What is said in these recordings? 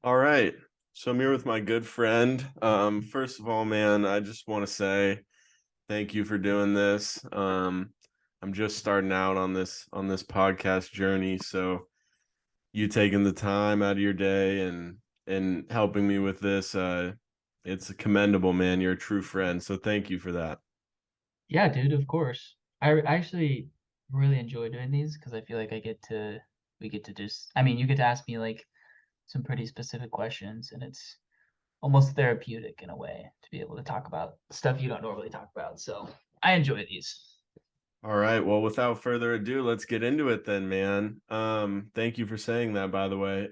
All right. So I'm here with my good friend. First of all, man, I just want to say thank you for doing this. I'm just starting out on this podcast journey, so you taking the time out of your day and helping me with this, it's commendable, man. You're a true friend, so thank you for that. Yeah, dude, of course. I actually really enjoy doing these because I feel like we get to just, I mean, you get to ask me like some pretty specific questions, and it's almost therapeutic in a way to be able to talk about stuff you don't normally talk about. So I enjoy these. All right. Well, without further ado, let's get into it then, man. Thank you for saying that, by the way.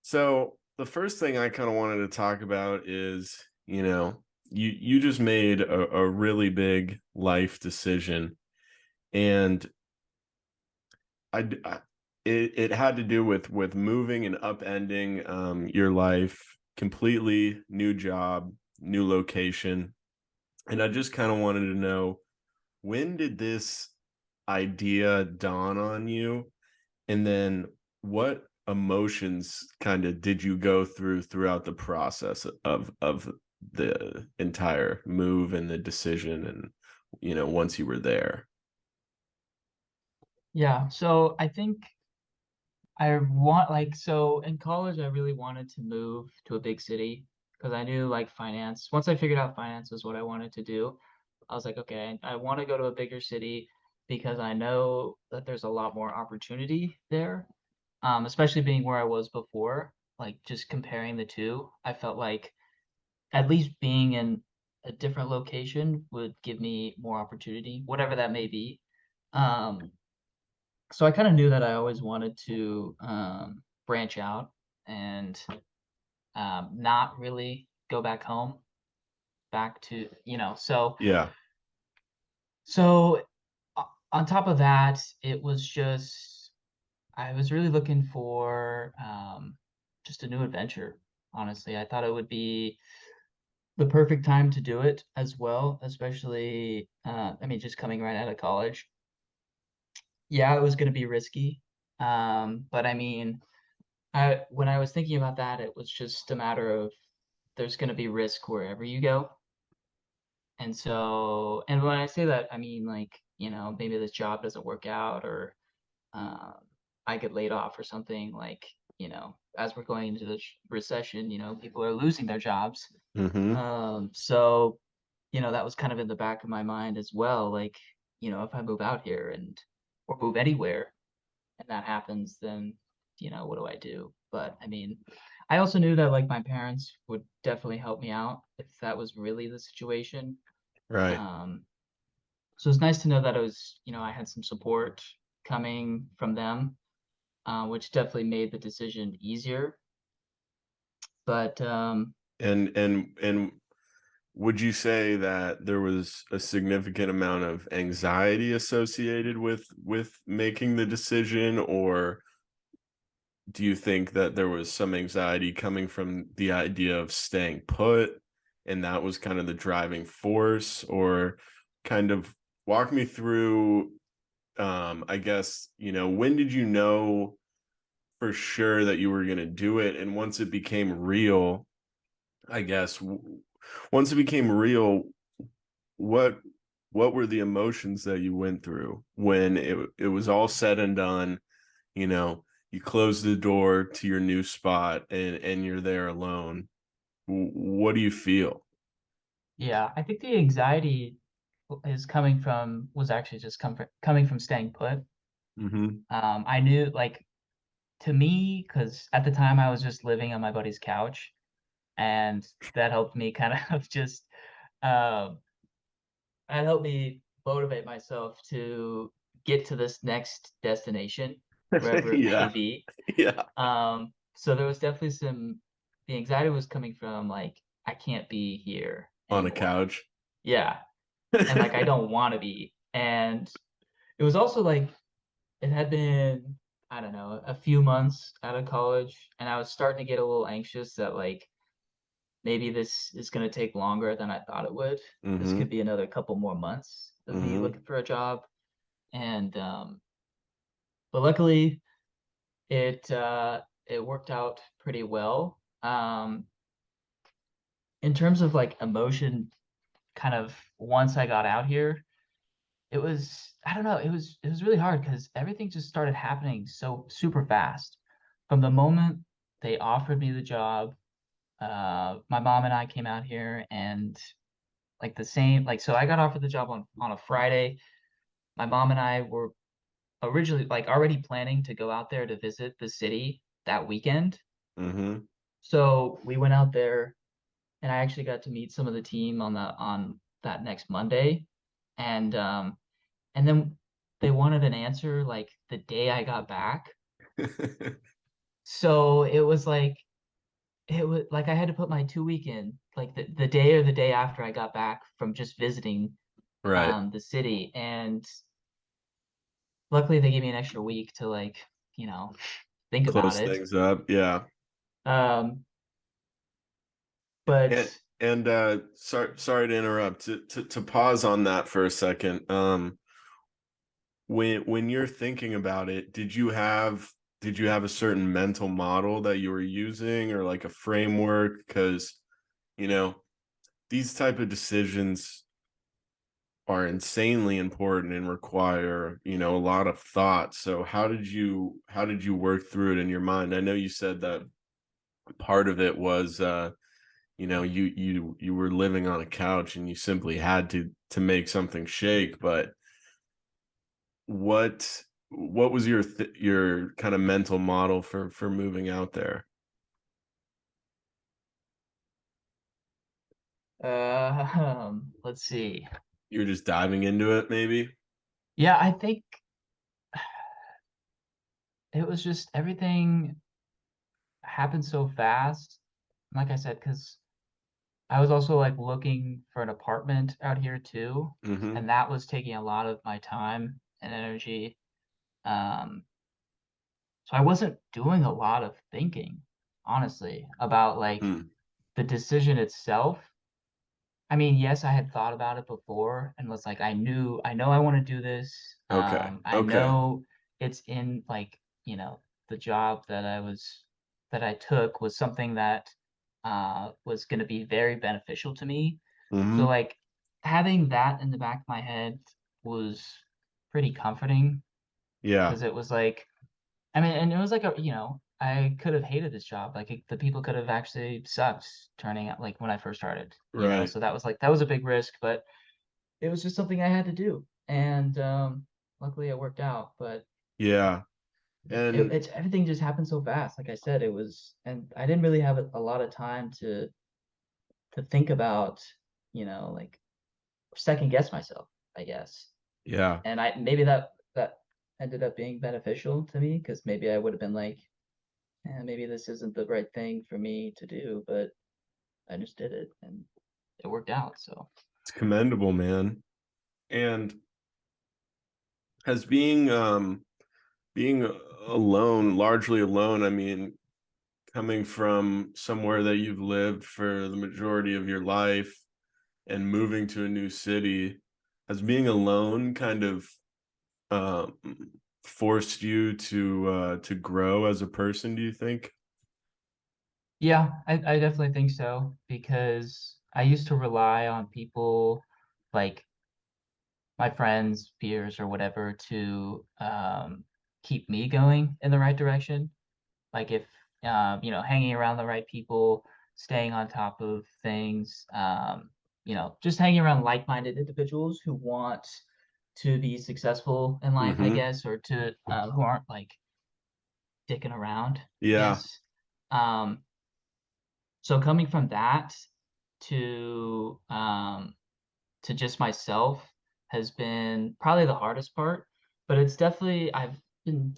So the first thing I kind of wanted to talk about is, you just made a really big life decision, and I it had to do with moving and upending your life, completely new job, new location, and I just kind of wanted to know, when did this idea dawn on you? And then what emotions kind of did you go throughout the process of the entire move and the decision, and once you were there? Yeah, so I think I want like so in college I really wanted to move to a big city because I knew like finance. Once I figured out finance was what I wanted to do, I was like, okay, I want to go to a bigger city because I know that there's a lot more opportunity there. Especially being where I was before, like just comparing the two, I felt like at least being in a different location would give me more opportunity, whatever that may be. Um, so I kind of knew that I always wanted to branch out and not really go back home, back to, Yeah. so on top of that, it was just, I was really looking for just a new adventure. Honestly, I thought it would be the perfect time to do it as well, especially, I mean, just coming right out of college. Yeah, it was going to be risky. But I mean, when I was thinking about that, it was just a matter of there's going to be risk wherever you go. And so, and when I say that, I mean like, maybe this job doesn't work out or um, I get laid off or something like, as we're going into this recession, people are losing their jobs. Mm-hmm. So, that was kind of in the back of my mind as well. Like, if I move out here or move anywhere and that happens, then, what do I do? But I mean, I also knew that like my parents would definitely help me out if that was really the situation. Right. Um, so it's nice to know that it was, I had some support coming from them, which definitely made the decision easier. But And would you say that there was a significant amount of anxiety associated with making the decision, or do you think that there was some anxiety coming from the idea of staying put, and that was kind of the driving force? Or kind of walk me through, I guess, when did you know for sure that you were going to do it? And once it became real, I guess, once it became real, what what were the emotions that you went through when it was all said and done? You close the door to your new spot, and you're there alone. What do you feel? yeah, I think the anxiety is was actually just coming from staying put. Hmm. I knew like to me, because at the time I was just living on my buddy's couch, and that helped me kind of just um, that helped me motivate myself to get to this next destination, wherever it may Yeah. be. Yeah. So there was definitely the anxiety was coming from like I can't be here On a anymore. couch. Yeah, and like I don't want to be, and it was also like it had been, I don't know, a few months out of college, and I was starting to get a little anxious that like maybe this is going to take longer than I thought it would. This could Hmm. be another couple more months of me Hmm. looking for a job. And but luckily it it worked out pretty well. In terms of like emotion, kind of once I got out here, it was, I don't know, it was really hard because everything just started happening so super fast. From the moment they offered me the job, my mom and I came out here and like the same, like, so I got offered the job on a Friday. My mom and I were originally like already planning to go out there to visit the city that weekend. Mm-hmm. So we went out there and I actually got to meet some of the team on that next Monday. And then they wanted an answer like the day I got back. So it was like I had to put my 2 week in like the day or the day after I got back from just visiting Right. the city. And luckily they gave me an extra week to like, you know, think about Close it. things up. Yeah. Um, but And sorry to interrupt. To pause on that for a second. When you're thinking about it, did you have a certain mental model that you were using, or like a framework? Because, you know, these type of decisions are insanely important and require, a lot of thought. So how did you work through it in your mind? I know you said that part of it was, you were living on a couch and you simply had to make something shake. But what was your kind of mental model for moving out there? let's see. You're just diving into it, maybe? Yeah, I think it was just everything happened so fast. Like I said, because I was also like looking for an apartment out here too, Mm-hmm. and that was taking a lot of my time and energy. Um, so I wasn't doing a lot of thinking, honestly, about like Hmm. the decision itself. I mean, yes, I had thought about it before and was like, I know I want to do this. Okay. I Okay. know it's in like, the job that I took was something that was going to be very beneficial to me. So Mm-hmm. like having that in the back of my head was pretty comforting Yeah. because it was like, I mean, and it was like I could have hated this job. Like the people could have actually sucked turning out like when I first started, Right. So that was a big risk, but it was just something I had to do. And luckily it worked out. But Yeah. And it's everything just happened so fast. Like I said, it was, and I didn't really have a lot of time to think about, like second guess myself, I guess. yeah. And I maybe that ended up being beneficial to me because maybe I would have been like, maybe this isn't the right thing for me to do, but I just did it and it worked out. So It's commendable, man. And has being alone, largely alone, I mean, coming from somewhere that you've lived for the majority of your life and moving to a new city, has being alone kind of um forced you to grow as a person, do you think? yeah, I definitely think so because I used to rely on people like my friends, peers, or whatever to keep me going in the right direction. Like if hanging around the right people, staying on top of things, just hanging around like-minded individuals who want to be successful in life, I Mm-hmm. guess, or to who aren't like dicking around, I Yeah. guess. Um, so coming from that to just myself has been probably the hardest part, but it's definitely I've been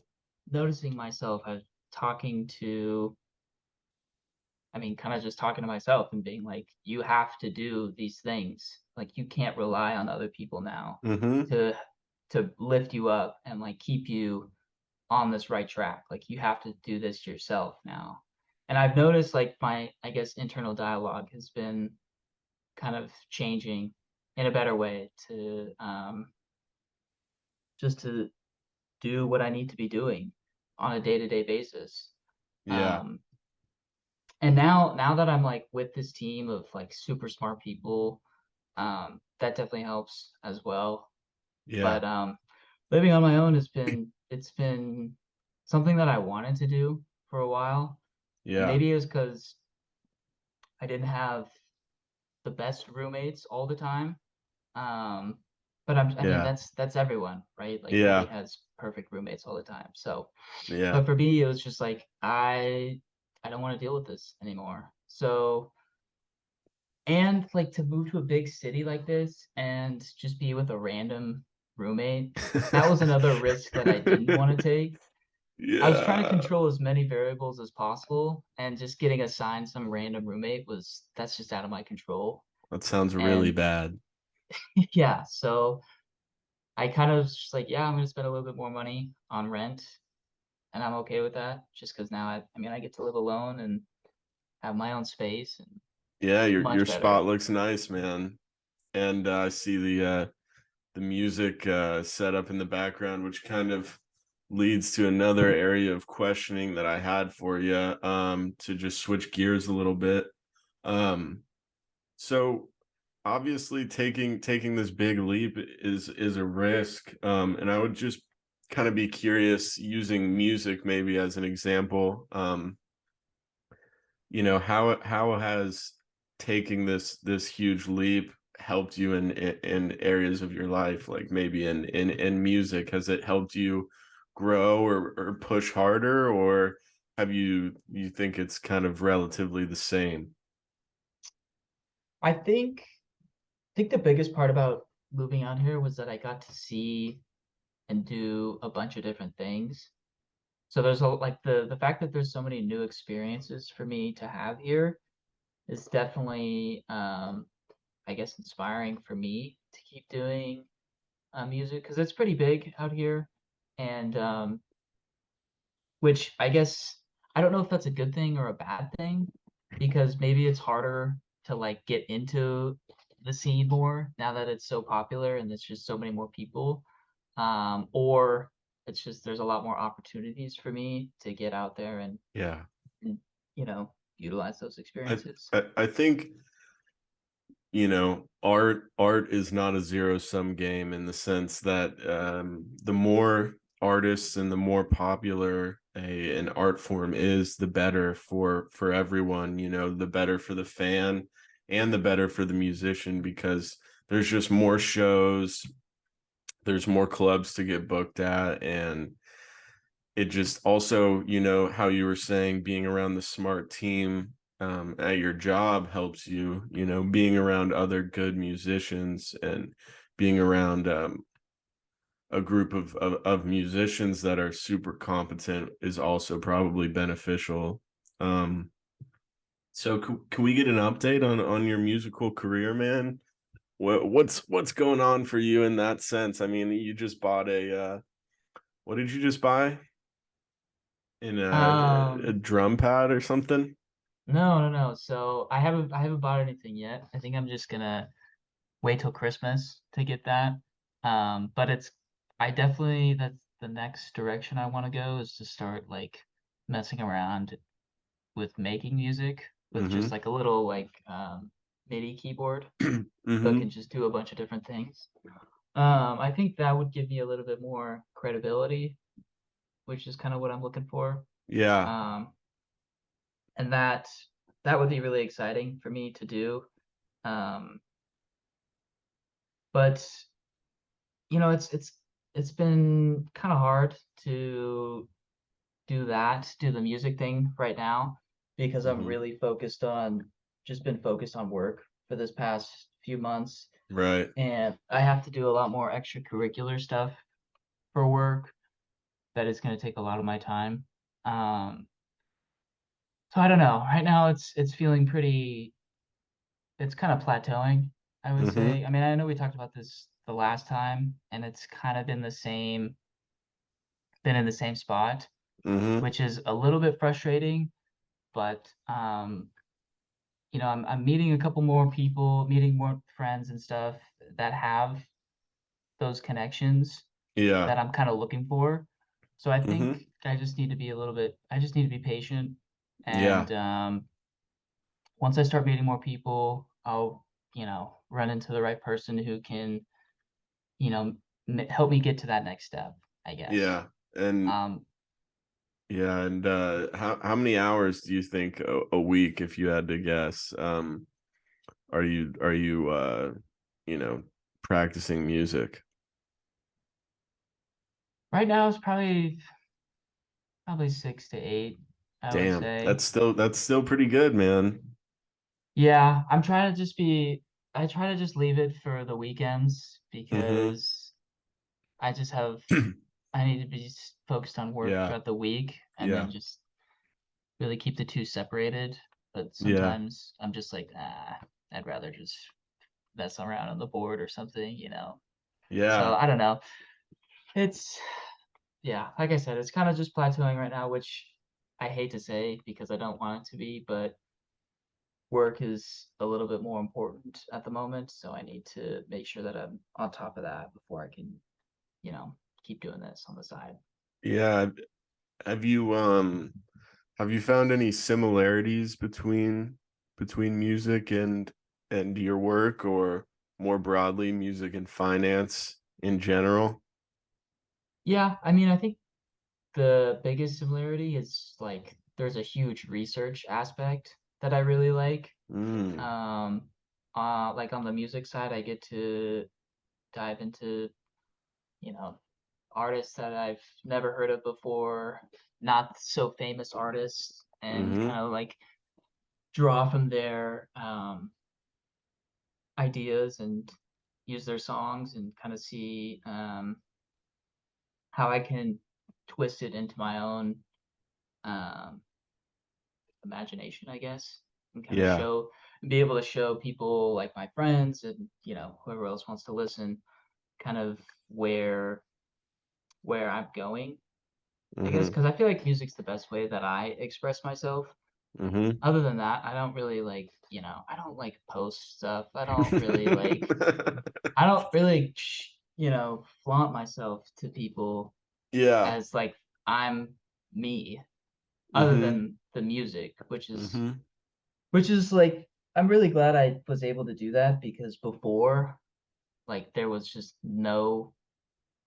noticing myself as talking to I mean, kind of just talking to myself and being like, you have to do these things. Like you can't rely on other people now Mm-hmm. to lift you up and like keep you on this right track. Like you have to do this yourself now. And I've noticed like my, I guess, internal dialogue has been kind of changing in a better way to just to do what I need to be doing on a day-to-day basis. Yeah. Um, and now that I'm like with this team of like super smart people, that definitely helps as well. Yeah. But living on my own it's been something that I wanted to do for a while. Yeah. Maybe it was because I didn't have the best roommates all the time. Um, but I mean, Yeah. that's everyone, right? Like nobody Yeah. has perfect roommates all the time. So, Yeah. but for me, it was just like I don't want to deal with this anymore. So, and like to move to a big city like this and just be with a random roommate, that was another risk that I didn't want to take. I was trying to Yeah. control as many variables as possible, and just getting assigned some random roommate that's just out of my control. That sounds really And bad. yeah, so I kind of just like, yeah, I'm gonna spend a little bit more money on rent, and I'm okay with that, just because now I mean, I get to live alone and have my own space, and Yeah, your much spot better. looks nice, man. And I see the music set up in the background, which kind of leads to another area of questioning that I had for you. To just switch gears a little bit. Um, so obviously taking this big leap is a risk. And I would just kind of be curious using music maybe as an example. How has taking this huge leap helped you in areas of your life, like maybe in music? Has it helped you grow or push harder, or have you think it's kind of relatively the same? I think the biggest part about moving out here was that I got to see and do a bunch of different things. So there's a like the fact that there's so many new experiences for me to have here is definitely I guess inspiring for me to keep doing music because it's pretty big out here, and which I guess I don't know if that's a good thing or a bad thing because maybe it's harder to like get into the scene more now that it's so popular and there's just so many more people, or it's just there's a lot more opportunities for me to get out there Yeah. and utilize those I experiences. I think art is not a zero sum game in the sense that the more artists and the more popular an art form is, the better for everyone. The better for the fan and the better for the musician, because there's just more shows, there's more clubs to get booked at. And it just also, how you were saying, being around the smart team at your job helps you. Being around other good musicians and being around a group of musicians that are super competent is also probably beneficial. So can we get an update on your musical career, man? What's going on for you in that sense? I mean, you just bought what did you just buy? In a Um, drum pad or something? no, no, no. So I haven't bought anything yet. I think I'm just gonna wait till Christmas to get that. But I definitely that's the next direction I want to go is to start like messing around with making music with just Mm-hmm. like a little like MIDI keyboard that Mm-hmm. can just do a bunch of different things. I think that would give me a little bit more credibility, which is kind of what I'm looking for. Yeah. Um, and that would be really exciting for me to do. Um, but it's been kind of hard to do the music thing right now because I'm Mm-hmm. really been focused on work for this past few months, Right. and I have to do a lot more extracurricular stuff for work that is going to take a lot of my time. Um, so I don't know. Right now it's feeling it's kind of plateauing, I would Mm-hmm. say. I mean, I know we talked about this the last time, and it's kind of been in the same spot, Mm-hmm. which is a little bit frustrating. But I'm meeting a couple more people, meeting more friends and stuff that have those connections Yeah. that I'm kind of looking for. So I think Mm-hmm. I just need to be a little bit. I just need to be patient, Yeah. and once I start meeting more people, I'll run into the right person who can you know help me get to that next step, I guess. Yeah. And Um, yeah, and how many hours do you think a week, if you had to guess, are you you know, practicing music? right now it's probably 6 to 8, I would Damn, say. that's still pretty good, man. Yeah, I'm trying to just be. I try to just leave it for the weekends Mm-hmm. because I just have. I need to be focused on work Yeah, throughout the week and yeah, then just really keep the two separated. But yeah, sometimes I'm just like, I'd rather just mess around on the board or something. So yeah, I don't know. It's yeah, like I said, it's kind of just plateauing right now, which I hate to say because I don't want it to be, but work is a little bit more important at the moment, so I need to make sure that I'm on top of that before I can, keep doing this on the side. yeah. Have you have you found any similarities between music and your work, or more broadly, music and finance in general? Yeah, I mean, I think the biggest similarity is like there's a huge research aspect that I really like. Mm, Um, like on the music side, I get to dive into, you know, artists that I've never heard of before, not so famous artists, and mm-hmm, kind of like draw from their ideas and use their songs and kind of see how I can twist it into my own um, imagination, I guess, and kind of yeah, be able to show people like my friends and whoever else wants to listen, kind of where where I'm going, I guess, mm-hmm, because I feel like music's the best way that I express myself. mm-hmm. Other than that, I don't really like, I don't like post stuff. I don't really, flaunt myself to people Yeah, as like I'm me, other mm-hmm, than the music, which is mm-hmm, like I'm really glad I was able to do that because before, like there was just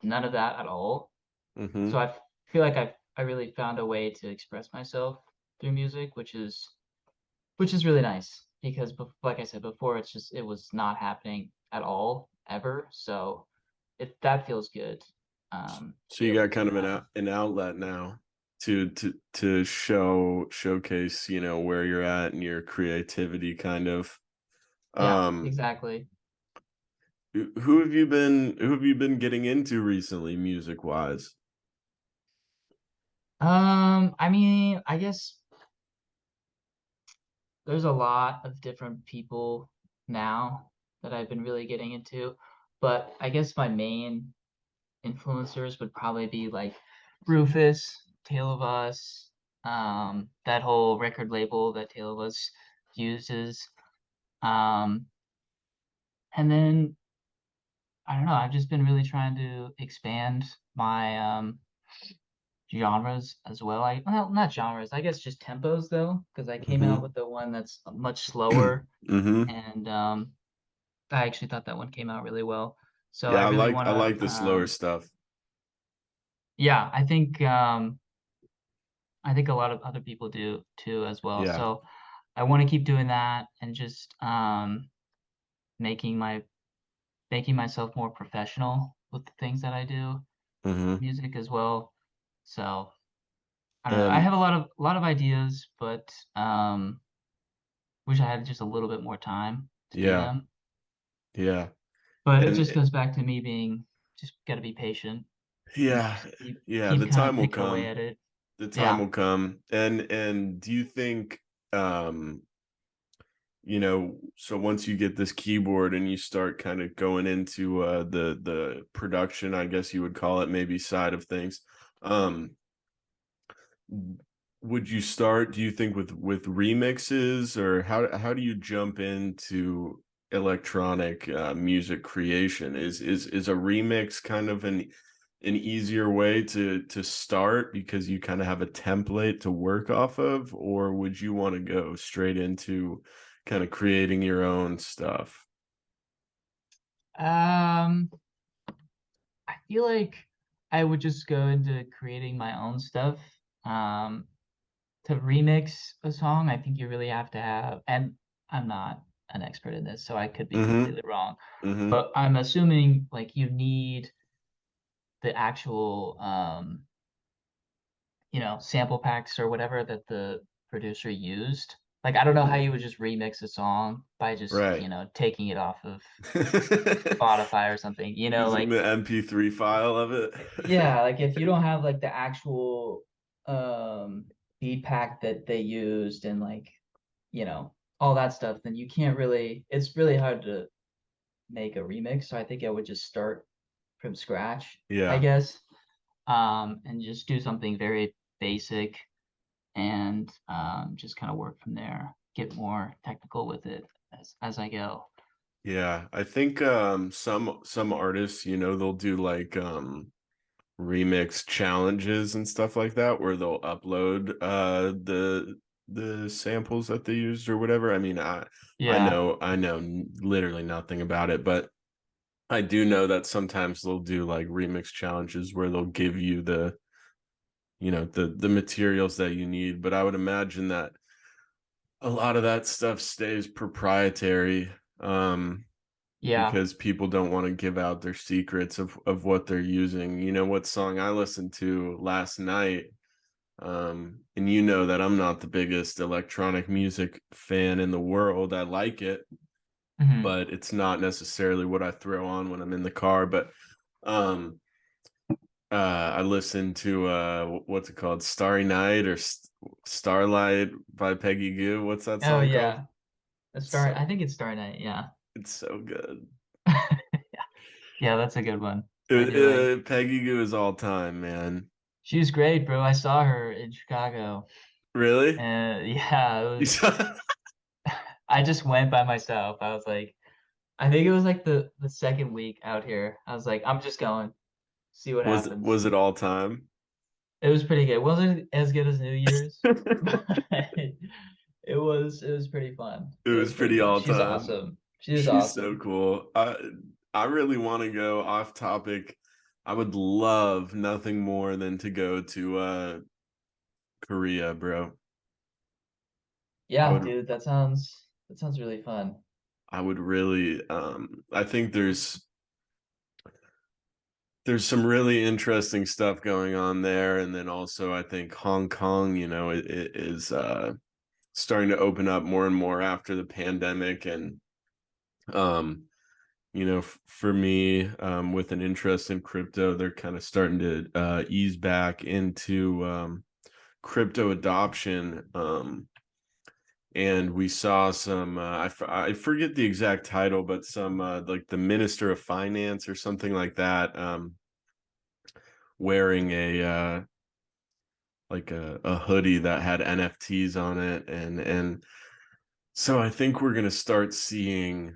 none of that at all. mm-hmm. So I feel like I really found a way to express myself through music, which is really nice because like I said before, it was not happening at all ever. So that feels good, to So be you able got to kind do of that. an outlet now to showcase, where you're at and your creativity kind of. Yeah, Um, exactly. who have you been getting into recently, music wise? I mean, I guess there's a lot of different people now that I've been really getting into, but I guess my main influencers would probably be like Rufus, Tale of Us, that whole record label that Tale of Us uses. Um, and then I don't know, I've just been really trying to expand my genres as well. Well, not genres, I guess just tempos though, because I came out Mm-hmm. with the one that's much slower, Mm-hmm. and I actually thought that one came out really well. So I Yeah, really want I to like the slower stuff. yeah, I think a lot of other people do too as well. Yeah. So I want to keep doing that and just making my making myself more professional with the things that I do, Mm-hmm. music as well. So I don't know. I And have a lot of ideas, but wish I had just a little bit more time to do yeah, them. yeah. But it And just goes back to me being just got to be patient and yeah, just yeah, keep the kind of time will picking away come. at it. The time Yeah. will come. And do you think, um so once you get this keyboard and you start kind of going into the production, I guess you would call it, maybe, side of things, um would you start, do you think, with remixes, or how do you jump into electronic music creation? Is a remix kind of an easier way to start because you kind of have a template to work off of, or would you want to go straight into kind of creating your own stuff? Um, I feel like I would just go into creating my own stuff. Um, to remix a song, I think you really have to have, and I'm not an expert in this, so I could be Mm-hmm. completely wrong, Mm-hmm. but I'm assuming like you need the actual sample packs or whatever that the producer used. Like I don't know how Yeah. you would just remix a song by just, Right. taking it off of Spotify or something, Using like the MP3 file of it. yeah, like if you don't have like the actual um beat pack that they used and like, all that stuff, then you can't really it's really hard to make a remix. So I think I would just start from scratch, I Yeah. guess. And just do something very basic and just kind of work from there, get more technical with it as I go. Yeah. I think some artists, they'll do like remix challenges and stuff like that where they'll upload the samples that they used or whatever. I mean, Yeah. I know literally nothing about it, but I do know that sometimes they'll do like remix challenges where they'll give you the materials that you need, but I would imagine that a lot of that stuff stays proprietary, Yeah. because people don't want to give out their secrets of what they're using. You know what song I listened to last night, and you know that I'm not the biggest electronic music fan in the world. I like it, Hmm. but it's not necessarily what I throw on when I'm in the car. But um I listened to what's it called? Starry Night or Starlight by Peggy Goo. What's that Oh song called? yeah. So I think it's Star Night, yeah. it's so good. Yeah, that's a good one. I do like. Peggy Goo is all time, man. She was great, bro. I saw her in Chicago. Really? And yeah, it You was saw- I just went by myself. I was like, I think it was like the second week out here. I was like, I'm just going, see what happens. was it all time? It was pretty good. It wasn't as good as New Year's, but it was pretty fun. It It was was pretty pretty fun. all She's time. awesome. She's She's so awesome. cool. I really want to go off topic. I would love nothing more than to go to Korea, bro. I Yeah, would dude, that sounds really fun. I would really I think there's some really interesting stuff going on there, and then also I think Hong Kong, it is starting to open up more and more after the pandemic, and um for me, with an interest in crypto, they're kind of starting to ease back into crypto adoption. And we saw some, I forget the exact title, but some like the Minister of Finance or something like that, wearing a hoodie that had NFTs on it, and so I think we're going to start seeing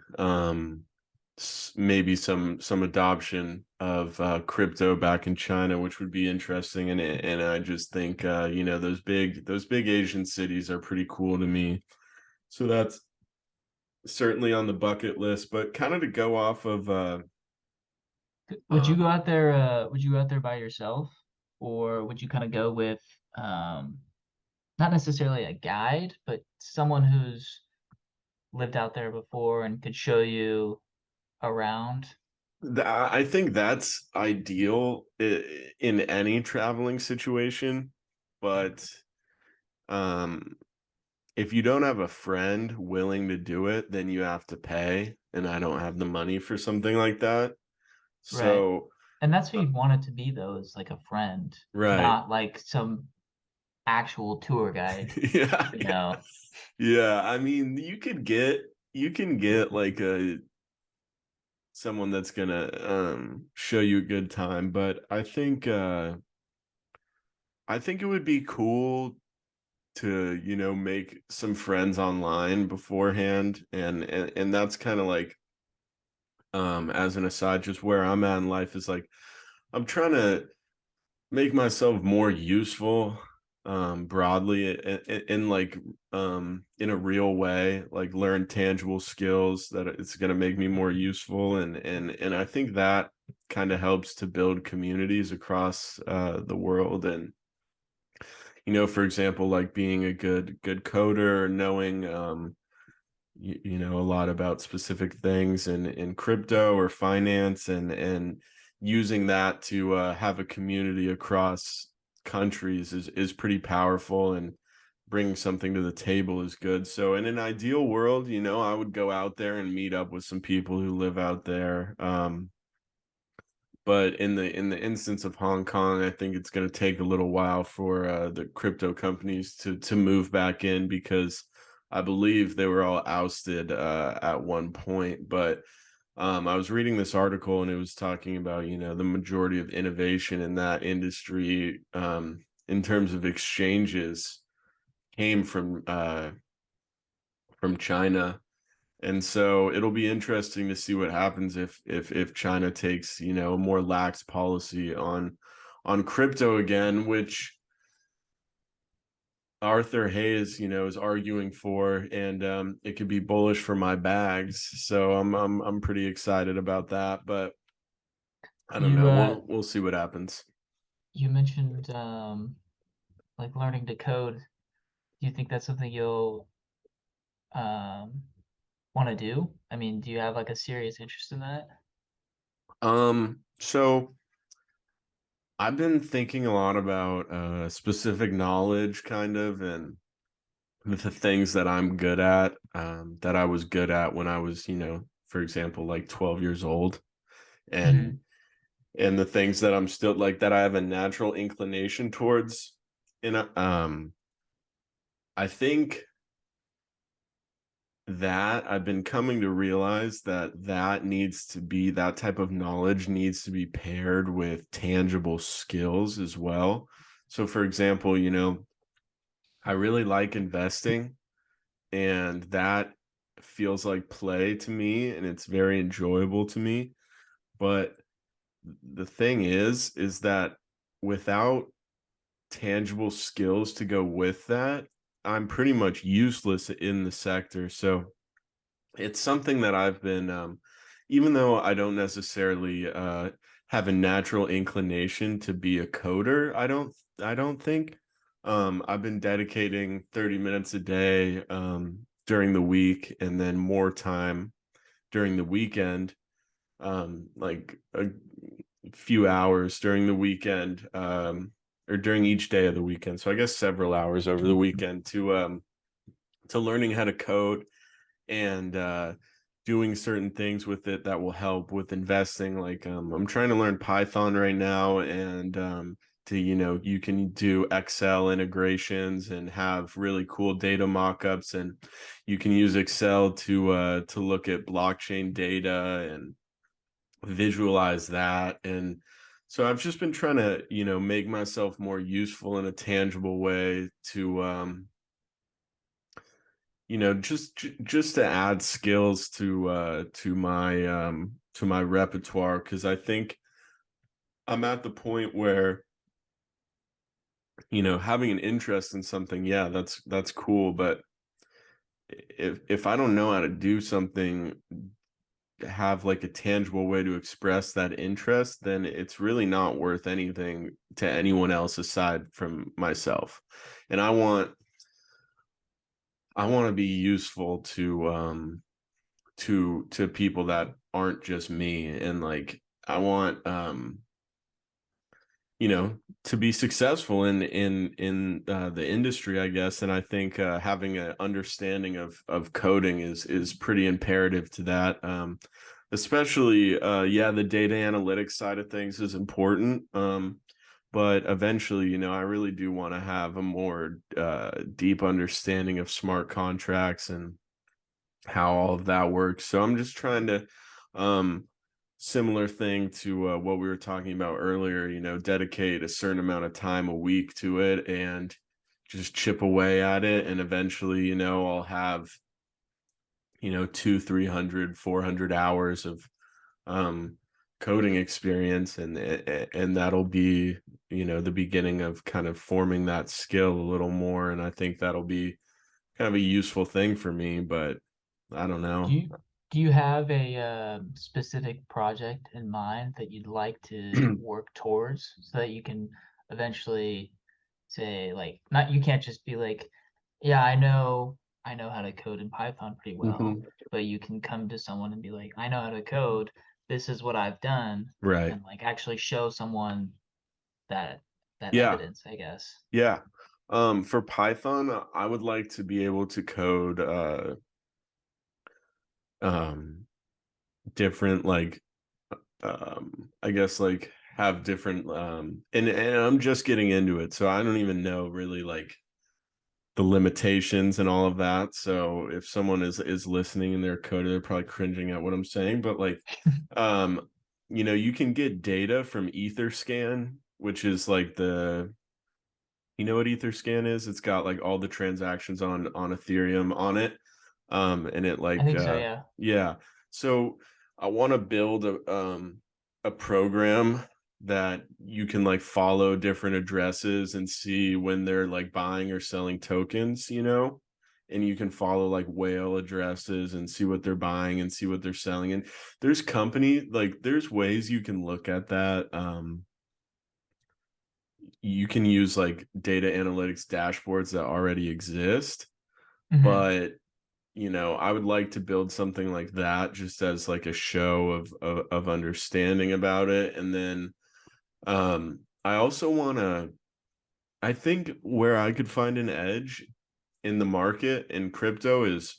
maybe some adoption of crypto back in China, which would be interesting. And I just think those big Asian cities are pretty cool to me. So that's certainly on the bucket list. But kind of to go off of Would you um, go out there, would you go out there by yourself, or would you kind of go with um not necessarily a guide, but someone who's lived out there before and could show you around? I think that's ideal in any traveling situation, but um if you don't have a friend willing to do it, then you have to pay, and I don't have the money for something like that. Right. So, And that's who uh, you'd want it to be though, is like a friend, right. not like some actual tour guide, Yeah, you yeah. know. Yeah, I mean, you can get like a someone that's gonna show you a good time, but I think it would be cool to, make some friends online beforehand, and that's kind of like, as an aside, just where I'm at in life is like I'm trying to make myself more useful broadly in like in a real way, like learn tangible skills that it's going to make me more useful, and I think that kind of helps to build communities across the world. And for example, like being a good coder, knowing a lot about specific things in crypto or finance, and using that to have a community across countries is pretty powerful, and bringing something to the table is good. So in an ideal world, I would go out there and meet up with some people who live out there. But in the instance of Hong Kong, I think it's going to take a little while for the crypto companies to move back in, because I believe they were all ousted at one point. But I was reading this article, and it was talking about the majority of innovation in that industry, in terms of exchanges, came from China. And so it'll be interesting to see what happens if China takes, a more lax policy on crypto again, which Arthur Hayes, is arguing for, and it could be bullish for my bags. So I'm pretty excited about that, but I don't You know. uh We'll see what happens. you mentioned like learning to code. Do you think that's something you'll um want to do? I mean, do you have like a serious interest in that? So I've been thinking a lot about specific knowledge, kind of, and the things that I'm good at, that I was good at when I was, for example, like 12 years old, Hmm. and the things that I'm still like that I have a natural inclination towards. And I think that I've been coming to realize that type of knowledge needs to be paired with tangible skills as well. So for example, I really like investing, and that feels like play to me, and it's very enjoyable to me. But the thing is that without tangible skills to go with that, I'm pretty much useless in the sector. So it's something that I've been, even though I don't necessarily have a natural inclination to be a coder, I don't think. I've been dedicating 30 minutes a day during the week, and then more time during the weekend, like a few hours during the weekend, or during each day of the weekend. So I guess several hours over the weekend to learning how to code, and doing certain things with it that will help with investing. Like I'm trying to learn Python right now, and you can do Excel integrations and have really cool data mockups, and you can use Excel to look at blockchain data and visualize that. And so I've just been trying to make myself more useful in a tangible way to just to add skills to my repertoire, because I think I'm at the point where having an interest in something, yeah, that's cool, but if I don't know how to do something, have like a tangible way to express that interest, then it's really not worth anything to anyone else aside from myself. And I want to be useful to people that aren't just me, and like I want to be successful in the industry, I guess. And I think having an understanding of coding is pretty imperative to that. Especially yeah, the data analytics side of things is important. But eventually, I really do want to have a more deep understanding of smart contracts and how all of that works. So I'm just trying to, similar thing to what we were talking about earlier, dedicate a certain amount of time a week to it, and just chip away at it. And eventually, I'll have, 200, 300, 400 hours of um coding experience, and that'll be, the beginning of kind of forming that skill a little more, and I think that'll be kind of a useful thing for me, but I don't Do know. you do you have a specific project in mind that you'd like to work towards so that you can eventually say like not you can't just be like, yeah, I know how to code in Python pretty well, Mhm. but you can come to someone and be like, I know how to code, this is what I've done, Right. and like actually show someone that Yeah. evidence, I guess. Yeah. For Python, I would like to be able to code um different, like, I guess, like, have different, and I'm just getting into it, so I don't even know really, like, the limitations and all of that. So if someone is listening and they're coding, they're probably cringing at what I'm saying, but like, um you can get data from Etherscan, which is like the, what Etherscan is? It's got like all the transactions on Ethereum on it. And it I like, think so, yeah. yeah. So I want to build a program that you can like follow different addresses and see when they're like buying or selling tokens, and you can follow like whale addresses and see what they're buying and see what they're selling. And there's ways you can look at that. You can use like data analytics dashboards that already exist, Hmm. but I would like to build something like that just as like a show of understanding about it. And then I also want to, I think where I could find an edge in the market in crypto is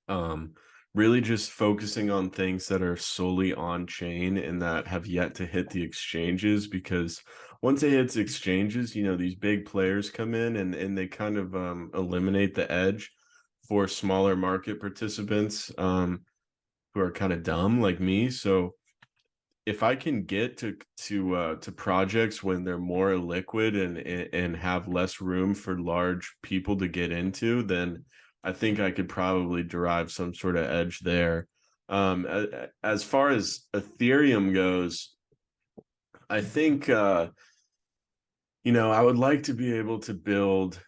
um really just focusing on things that are solely on chain and that have yet to hit the exchanges, because once it hits exchanges, these big players come in and they kind of eliminate the edge for smaller market participants, who are kind of dumb like me. So if I can get to projects when they're more liquid and have less room for large people to get into, then I think I could probably derive some sort of edge there. As far as Ethereum goes, I think I would like to be able to build,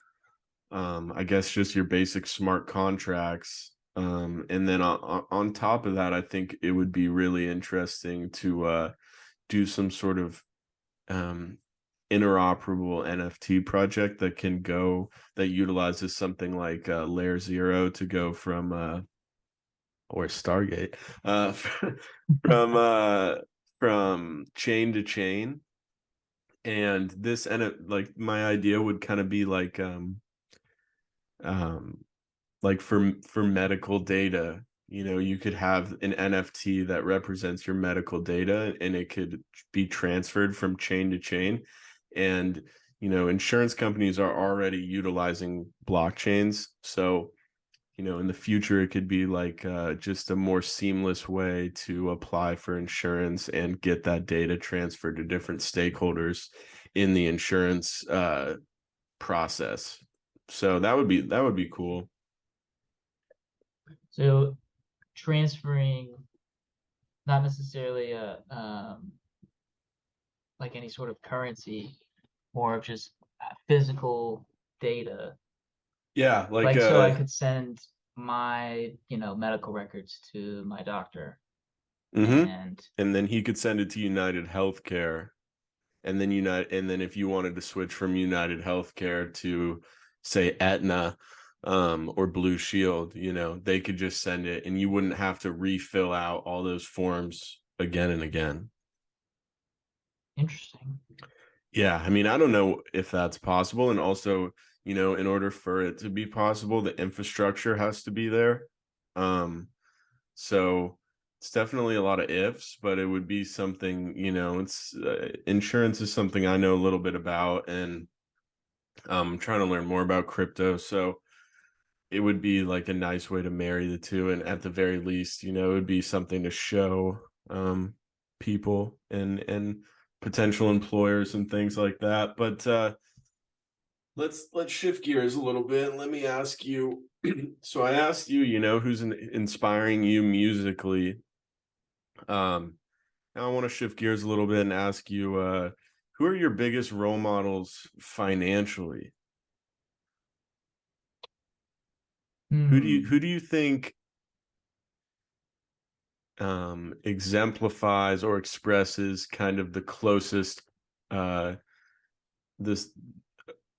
I guess, just your basic smart contracts. And then on top of that, I think it would be really interesting to do some sort of um, interoperable NFT project that utilizes something like Layer Zero to go from or Stargate, from from chain to chain. And this, and like, my idea would kind of be um like for medical data. You could have an NFT that represents your medical data, and it could be transferred from chain to chain. And insurance companies are already utilizing blockchains, so in the future it could be like just a more seamless way to apply for insurance and get that data transferred to different stakeholders in the insurance process. So that would be cool. So transferring not necessarily a like any sort of currency, more of just physical data. Yeah, like Like so I could send my, medical records to my doctor mm-hmm. and And then he could send it to United Healthcare, and then if you wanted to switch from United Healthcare to, say, Aetna, or Blue Shield, they could just send it, and you wouldn't have to refill out all those forms again and again. interesting. Yeah, I mean, I don't know if that's possible, and also, in order for it to be possible, the infrastructure has to be there. So it's definitely a lot of ifs, but it would be something, it's insurance is something I know a little bit about, and I'm trying to learn more about crypto. So it would be like a nice way to marry the two. And at the very least, it would be something to show people and potential employers and things like that. But let's shift gears a little bit. Let me ask you. So I asked you, who's inspiring you musically. Um, Now I want to shift gears a little bit and ask you, who are your biggest role models financially? Hmm. Who do you think exemplifies or expresses kind of the closest uh this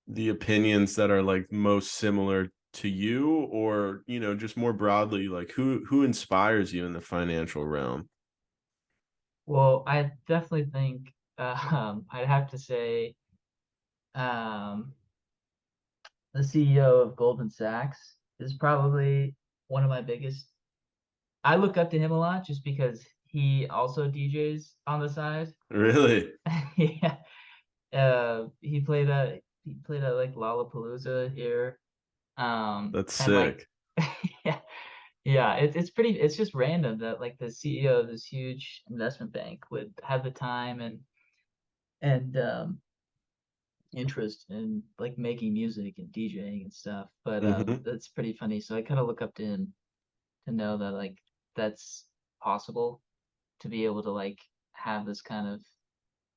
the opinions that are like most similar to you, or just more broadly, like who inspires you in the financial realm? Well, I definitely think I'd have to say um, the CEO of Goldman Sachs is probably one of my biggest. I look up to him a lot just because he also DJs on the side. Really? Yeah. He played at like Lollapalooza here. That's And like sick. yeah, yeah, it's pretty it's just random that like the CEO of this huge investment bank would have the time and interest in like making music and DJing and stuff. But Hmm. that's pretty funny. So I kind of look up to him to know that like that's possible to be able to like have this kind of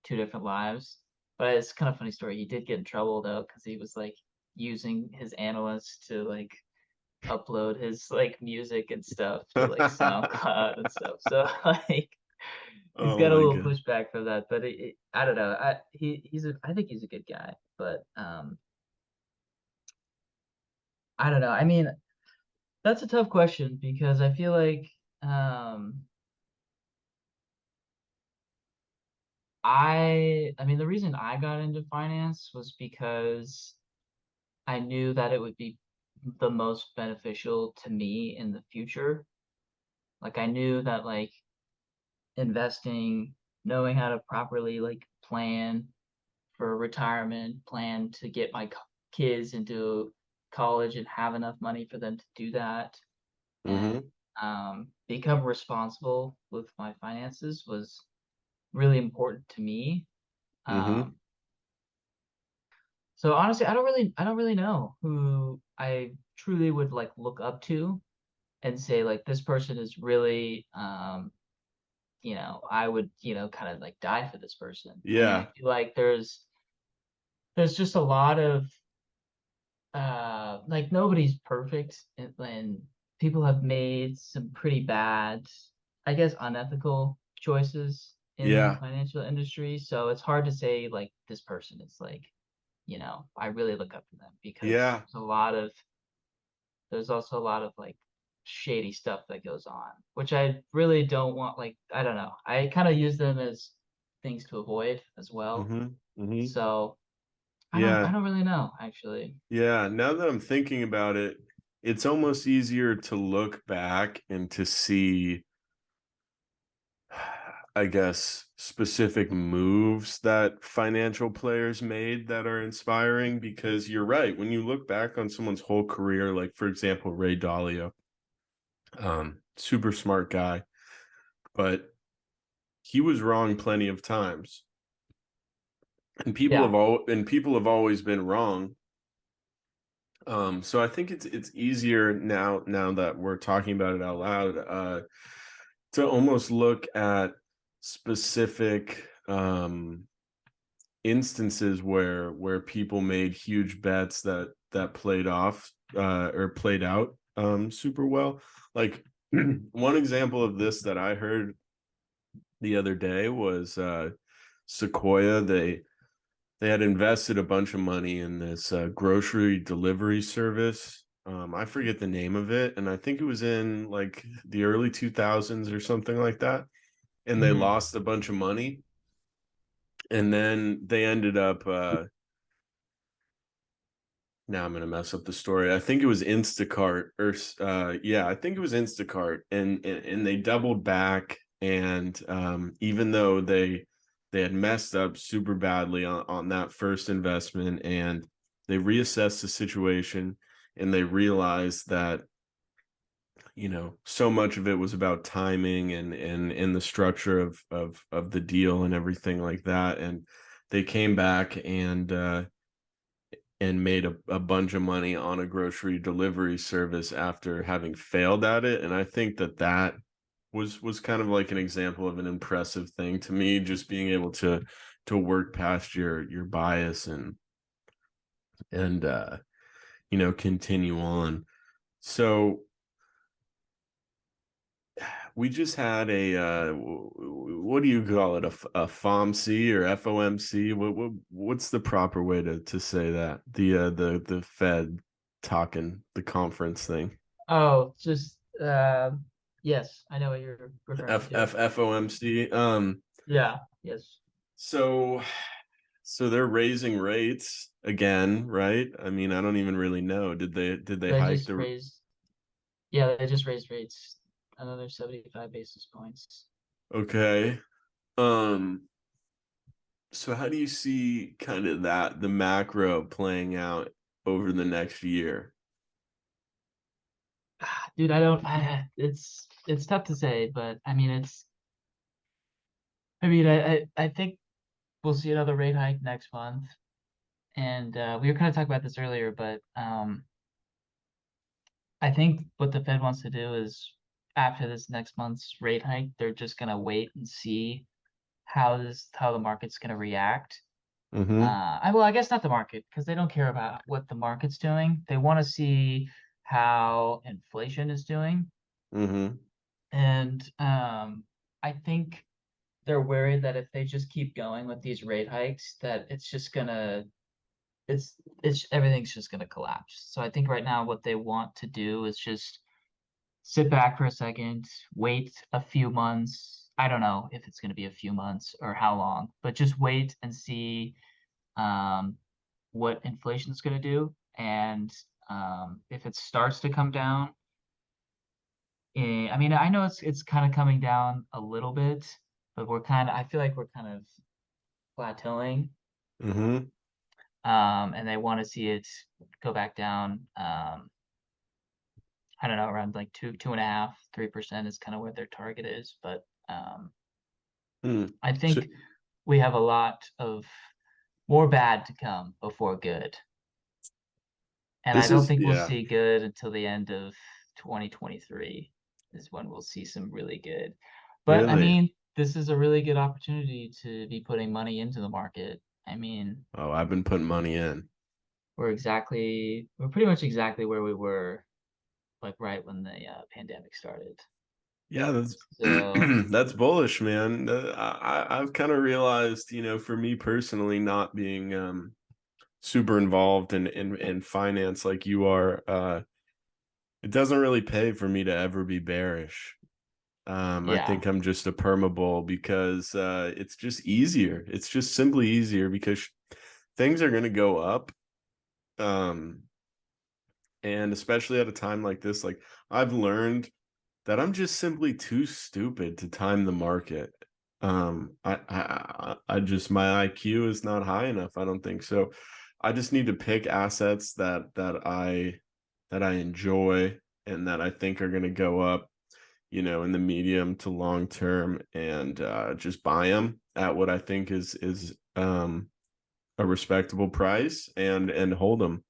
two different lives. But it's kind of funny story. He did get in trouble though because he was like using his analyst to like upload his like music and stuff to like SoundCloud and stuff. So like he's Oh got a my little god. pushback for that. But I don't know. I think he's a good guy. But I don't know. I mean, that's a tough question because I feel like um I mean the reason I got into finance was because I knew that it would be the most beneficial to me in the future. Like I knew that like investing, knowing how to properly like plan for retirement, plan to get my kids into college and have enough money for them to do that, and Hmm. become responsible with my finances was really important to me. Hmm. Um, so honestly, I don't really know who I truly would like look up to and say like this person is really I would, kind of like die for this person. I mean, I Yeah. feel like there's just a lot of like nobody's perfect and people have made some pretty bad, I guess unethical choices in the Yeah. financial industry. So it's hard to say like this person is like, I really look up to them because Yeah. there's also a lot of like shady stuff that goes on, which I really don't want. Like, I don't know. I kind of use them as things to avoid as well. Hmm. Hmm. So I Yeah. don't really know actually. Yeah, now that I'm thinking about it, it's almost easier to look back and to see, I guess, specific moves that financial players made that are inspiring, because you're right. When you look back on someone's whole career, like for example, Ray Dalio, super smart guy, but he was wrong plenty of times. Yeah. And people have always been wrong. So I think it's easier now that we're talking about it out loud, to almost look at specific instances where people made huge bets that played off, or played out super well. Like one example of this that I heard the other day was Sequoia. They had invested a bunch of money in this grocery delivery service. I forget the name of it, and I think it was in like the early 2000s or something like that. And they Hmm. lost a bunch of money, and then they ended up. Now I'm gonna mess up the story. I think it was Instacart, or yeah, I think it was Instacart, and they doubled back. And even though they had messed up super badly on that first investment, and they reassessed the situation, and they realized that so much of it was about timing and the structure of the deal and everything like that. And they came back and made a bunch of money on a grocery delivery service after having failed at it. And I think that was kind of like an example of an impressive thing to me, just being able to work past your bias and continue on. So we just had a what do you call it, a FOMC or FOMC? What's the proper way to say that? The Fed talking, the conference thing. Oh, just yes, I know what you're referring to. FOMC. Yeah, yes. So they're raising rates again, right? I mean, I don't even really know. Did they They hike just the raised, yeah, they just raised rates another 75 basis points. okay. Um so how do you see kind of that the macro playing out over the next year? Dude, it's tough to say, but I mean I think we'll see another rate hike next month. And we were kind of talking about this earlier, but I think what the Fed wants to do is after this next month's rate hike, they're just gonna wait and see how the market's gonna react. Mm-hmm. Well, I guess not the market because they don't care about what the market's doing. They want to see how inflation is doing, Mm-hmm. and I think they're worried that if they just keep going with these rate hikes, that it's everything's just gonna collapse. So I think right now what they want to do is just sit back for a second, wait a few months. I don't know if it's gonna be a few months or how long, but just wait and see um, what inflation is going to do, and if it starts to come down, I mean, I know it's kind of coming down a little bit, but I feel like we're kind of plateauing, Mm-hmm. and they want to see it go back down. I don't know, around like 2.5, 3% is kind of where their target is, but Hmm. I So think we have a lot of more bad to come before good. And I this don't is think we'll yeah, see good until the end of 2023 is when we'll see some really good. But I really. mean, this is a really good opportunity to be putting money into the market. I mean, Oh, I've been putting money in. we're pretty much exactly where we were like right when the pandemic started. Yeah, that's So, that's bullish, man. I've kind of realized, for me personally, not being super involved in finance like you are, it doesn't really pay for me to ever be bearish. I yeah. think I'm just a permabull because it's just easier. It's just simply easier because things are going to go up. Um, and especially at a time like this, like I've learned that I'm just simply too stupid to time the market. I just my IQ is not high enough. I don't think so. I just need to pick assets that I enjoy and that I think are going to go up, in the medium to long term, and just buy them at what I think is a respectable price and hold them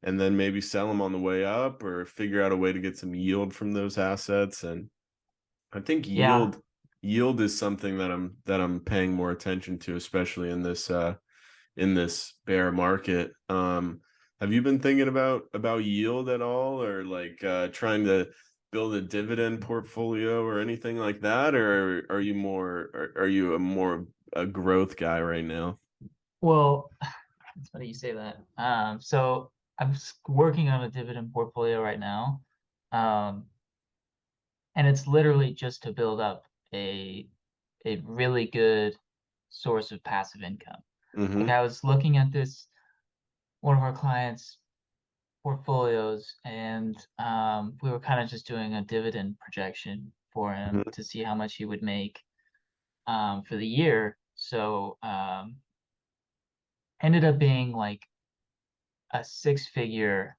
and then maybe sell them on the way up or figure out a way to get some yield from those assets. And I think Yeah. yield is something that I'm paying more attention to, especially in this bear market. Have you been thinking about yield at all, or like trying to build a dividend portfolio or anything like that, or are you a growth guy right now? Well, it's funny you say that. So working on a dividend portfolio right now. Um, and it's literally just to build up a a really good source of passive income. Like Mm-hmm. I was looking at this one of our clients' portfolios, and we were kind of just doing a dividend projection for him Mm-hmm. to see how much he would make for the year. So ended up being like a six-figure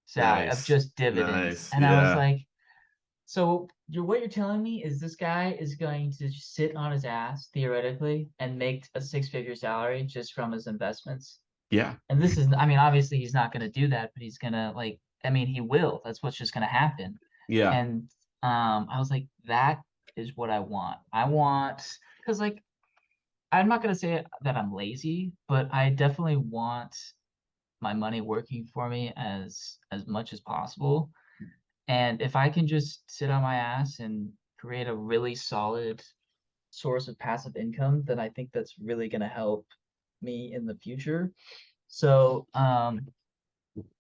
salary of Nice. just dividends, Nice. and I was Yeah. like, so what you're telling me is this guy is going to just sit on his ass theoretically and make a six-figure salary just from his investments. Yeah. And this is, I mean, obviously he's not going to do that, but he's going to like, I mean, he will. That's what's just going to happen. Yeah. And I was like, that is what I want. I want, because like, I'm not gonna say that I'm lazy, but I definitely want my money working for me as much as possible. And if I can just sit on my ass and create a really solid source of passive income, then I think that's really gonna help me in the future. So,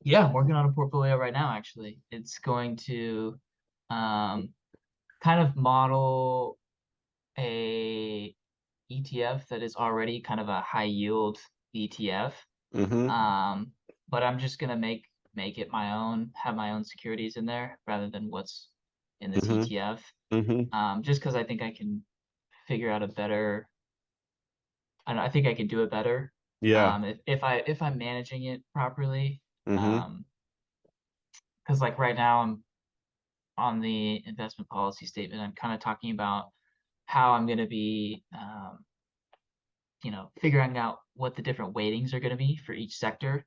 yeah, I'm working on a portfolio right now, actually. It's going to um, kind of model a ETF that is already kind of a high yield ETF. Mm-hmm. Um, but I'm just gonna make it my own, have my own securities in there rather than what's in this Mm-hmm. ETF. Mm-hmm. Just because I think I can figure out a better, I think I can do it better. Yeah. If I'm managing it properly. Mm-hmm. Because like right now I'm on the investment policy statement, I'm kind of talking about how I'm going to be, figuring out what the different weightings are going to be for each sector.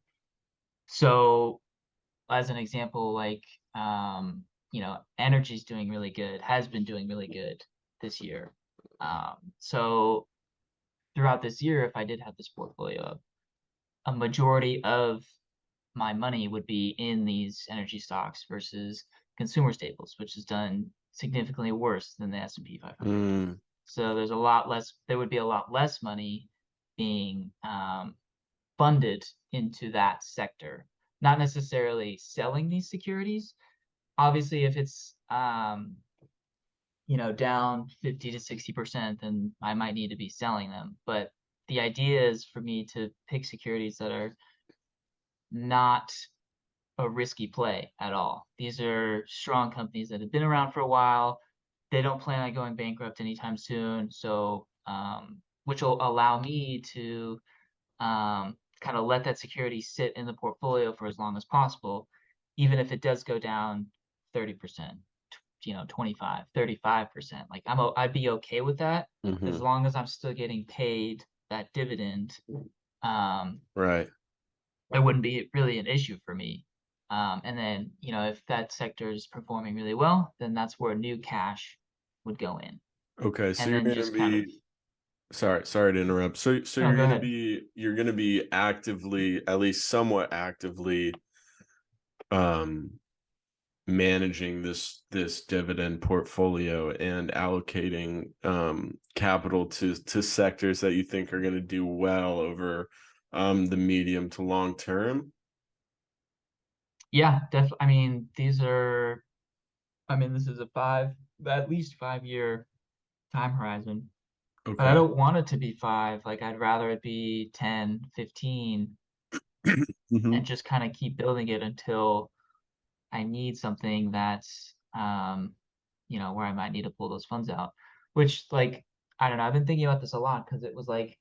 So, as an example, like, energy is doing really good, has been doing really good this year. So, throughout this year, if I did have this portfolio, a majority of my money would be in these energy stocks versus consumer staples, which has done significantly worse than the S&P 500. Mm. So there's a lot less. There would be a lot less money being funded into that sector. Not necessarily selling these securities. Obviously, if it's down 50 to 60%, then I might need to be selling them. But the idea is for me to pick securities that are not a risky play at all. These are strong companies that have been around for a while. They don't plan on going bankrupt anytime soon. So, which will allow me to kind of let that security sit in the portfolio for as long as possible, even if it does go down 30%, 25, 35%. Like I'd be okay with that as Mm-hmm. long as I'm still getting paid that dividend. Um, Right. it wouldn't be really an issue for me. And then, if that sector is performing really well, then that's where new cash would go in. Okay. So And you're then gonna just kind of, be sorry to interrupt. So no, go ahead. you're gonna be actively, at least somewhat actively, um managing this dividend portfolio and allocating capital to sectors that you think are going to do well over the medium to long term. Yeah, definitely. This is at least 5 year time horizon, but I Okay. don't want it to be five. Like I'd rather it be 10, 15, Hmm. and just kind of keep building it until I need something that's, where I might need to pull those funds out, which like, I don't know. I've been thinking about this a lot because it was like,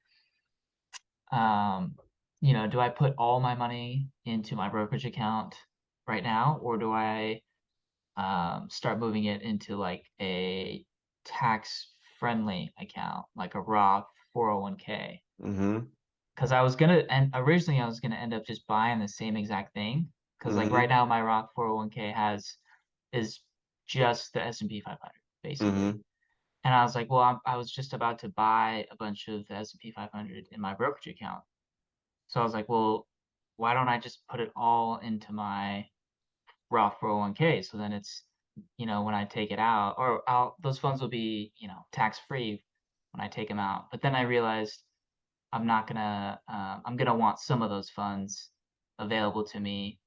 um, do I put all my money into my brokerage account right now, or do I start moving it into like a tax friendly account, like a Roth 401k? Hmm. Because and originally I was gonna end up just buying the same exact thing. Because like right Hmm. now my Roth 401k is just the S&P 500 basically. Hmm. And I was like, well, I was just about to buy a bunch of the S&P 500 in my brokerage account. So I was like, well, why don't I just put it all into my Roth 401k? So then it's, when I take it out, or those funds will be, tax free when I take them out. But then I realized I'm gonna want some of those funds available to me,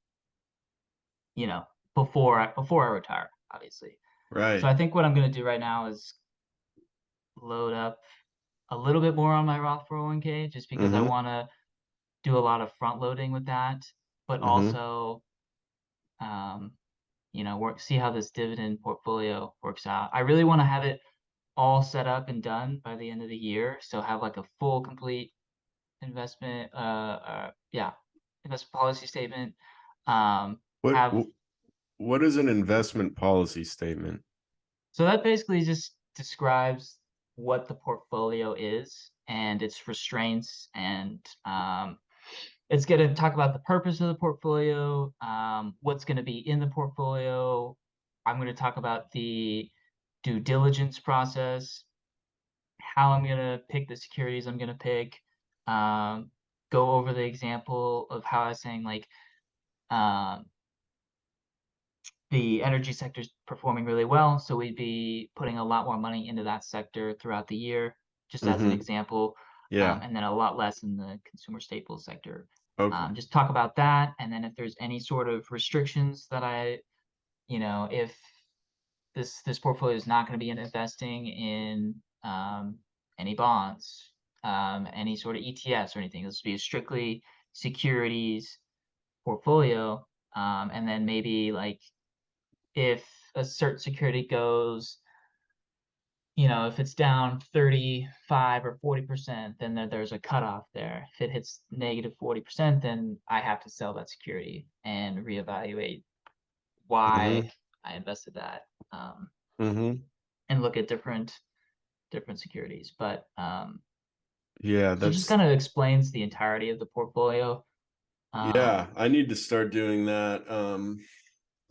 you know, before I retire, obviously. So Right. I think what I'm gonna do right now is load up a little bit more on my Roth 401k just because I Hmm. want to do a lot of front loading with that, but Hmm. also, um, see how this dividend portfolio works out. I really want to have it all set up and done by the end of the year. So have like a full, complete investment, yeah, investment policy statement. what Have what is an investment policy statement? So that basically just describes what the portfolio is and its restraints, and it's going to talk about the purpose of the portfolio, what's going to be in the portfolio, I'm going to talk about the due diligence process, how I'm going to pick the securities I'm going to pick, go over the example of how I was saying like um, the energy sector is performing really well, so we'd be putting a lot more money into that sector throughout the year, just as an Mm-hmm. example, Yeah. and then a lot less in the consumer staples sector. Okay. Just talk about that, and then if there's any sort of restrictions that if this portfolio is not going to be investing in any bonds, any sort of ETFs or anything. This will be a strictly securities portfolio, and then maybe like if a certain security goes, if it's down 35 or 40%, then there's a cutoff there. If it hits negative 40%, then I have to sell that security and reevaluate Mm-hmm. why I invested that, Mm-hmm. and look at different securities. But Yeah, so just that's kind of explains the entirety of the portfolio. yeah, Um, I need to start doing that.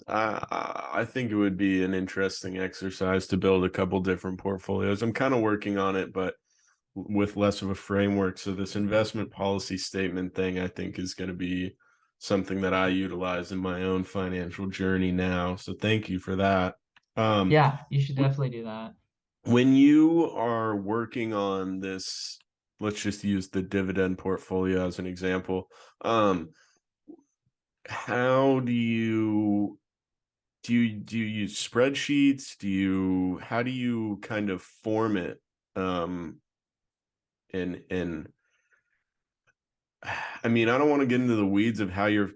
I think it would be an interesting exercise to build a couple different portfolios. I'm kind of working on it, but with less of a framework. So this investment policy statement thing, I think, is going to be something that I utilize in my own financial journey now. So thank you for that. Um, yeah, you should definitely do that. when you are working on this, let's just use the dividend portfolio as an example. How do you use spreadsheets? How do you kind of form it? Um, and I mean, I don't want to get into the weeds of how you're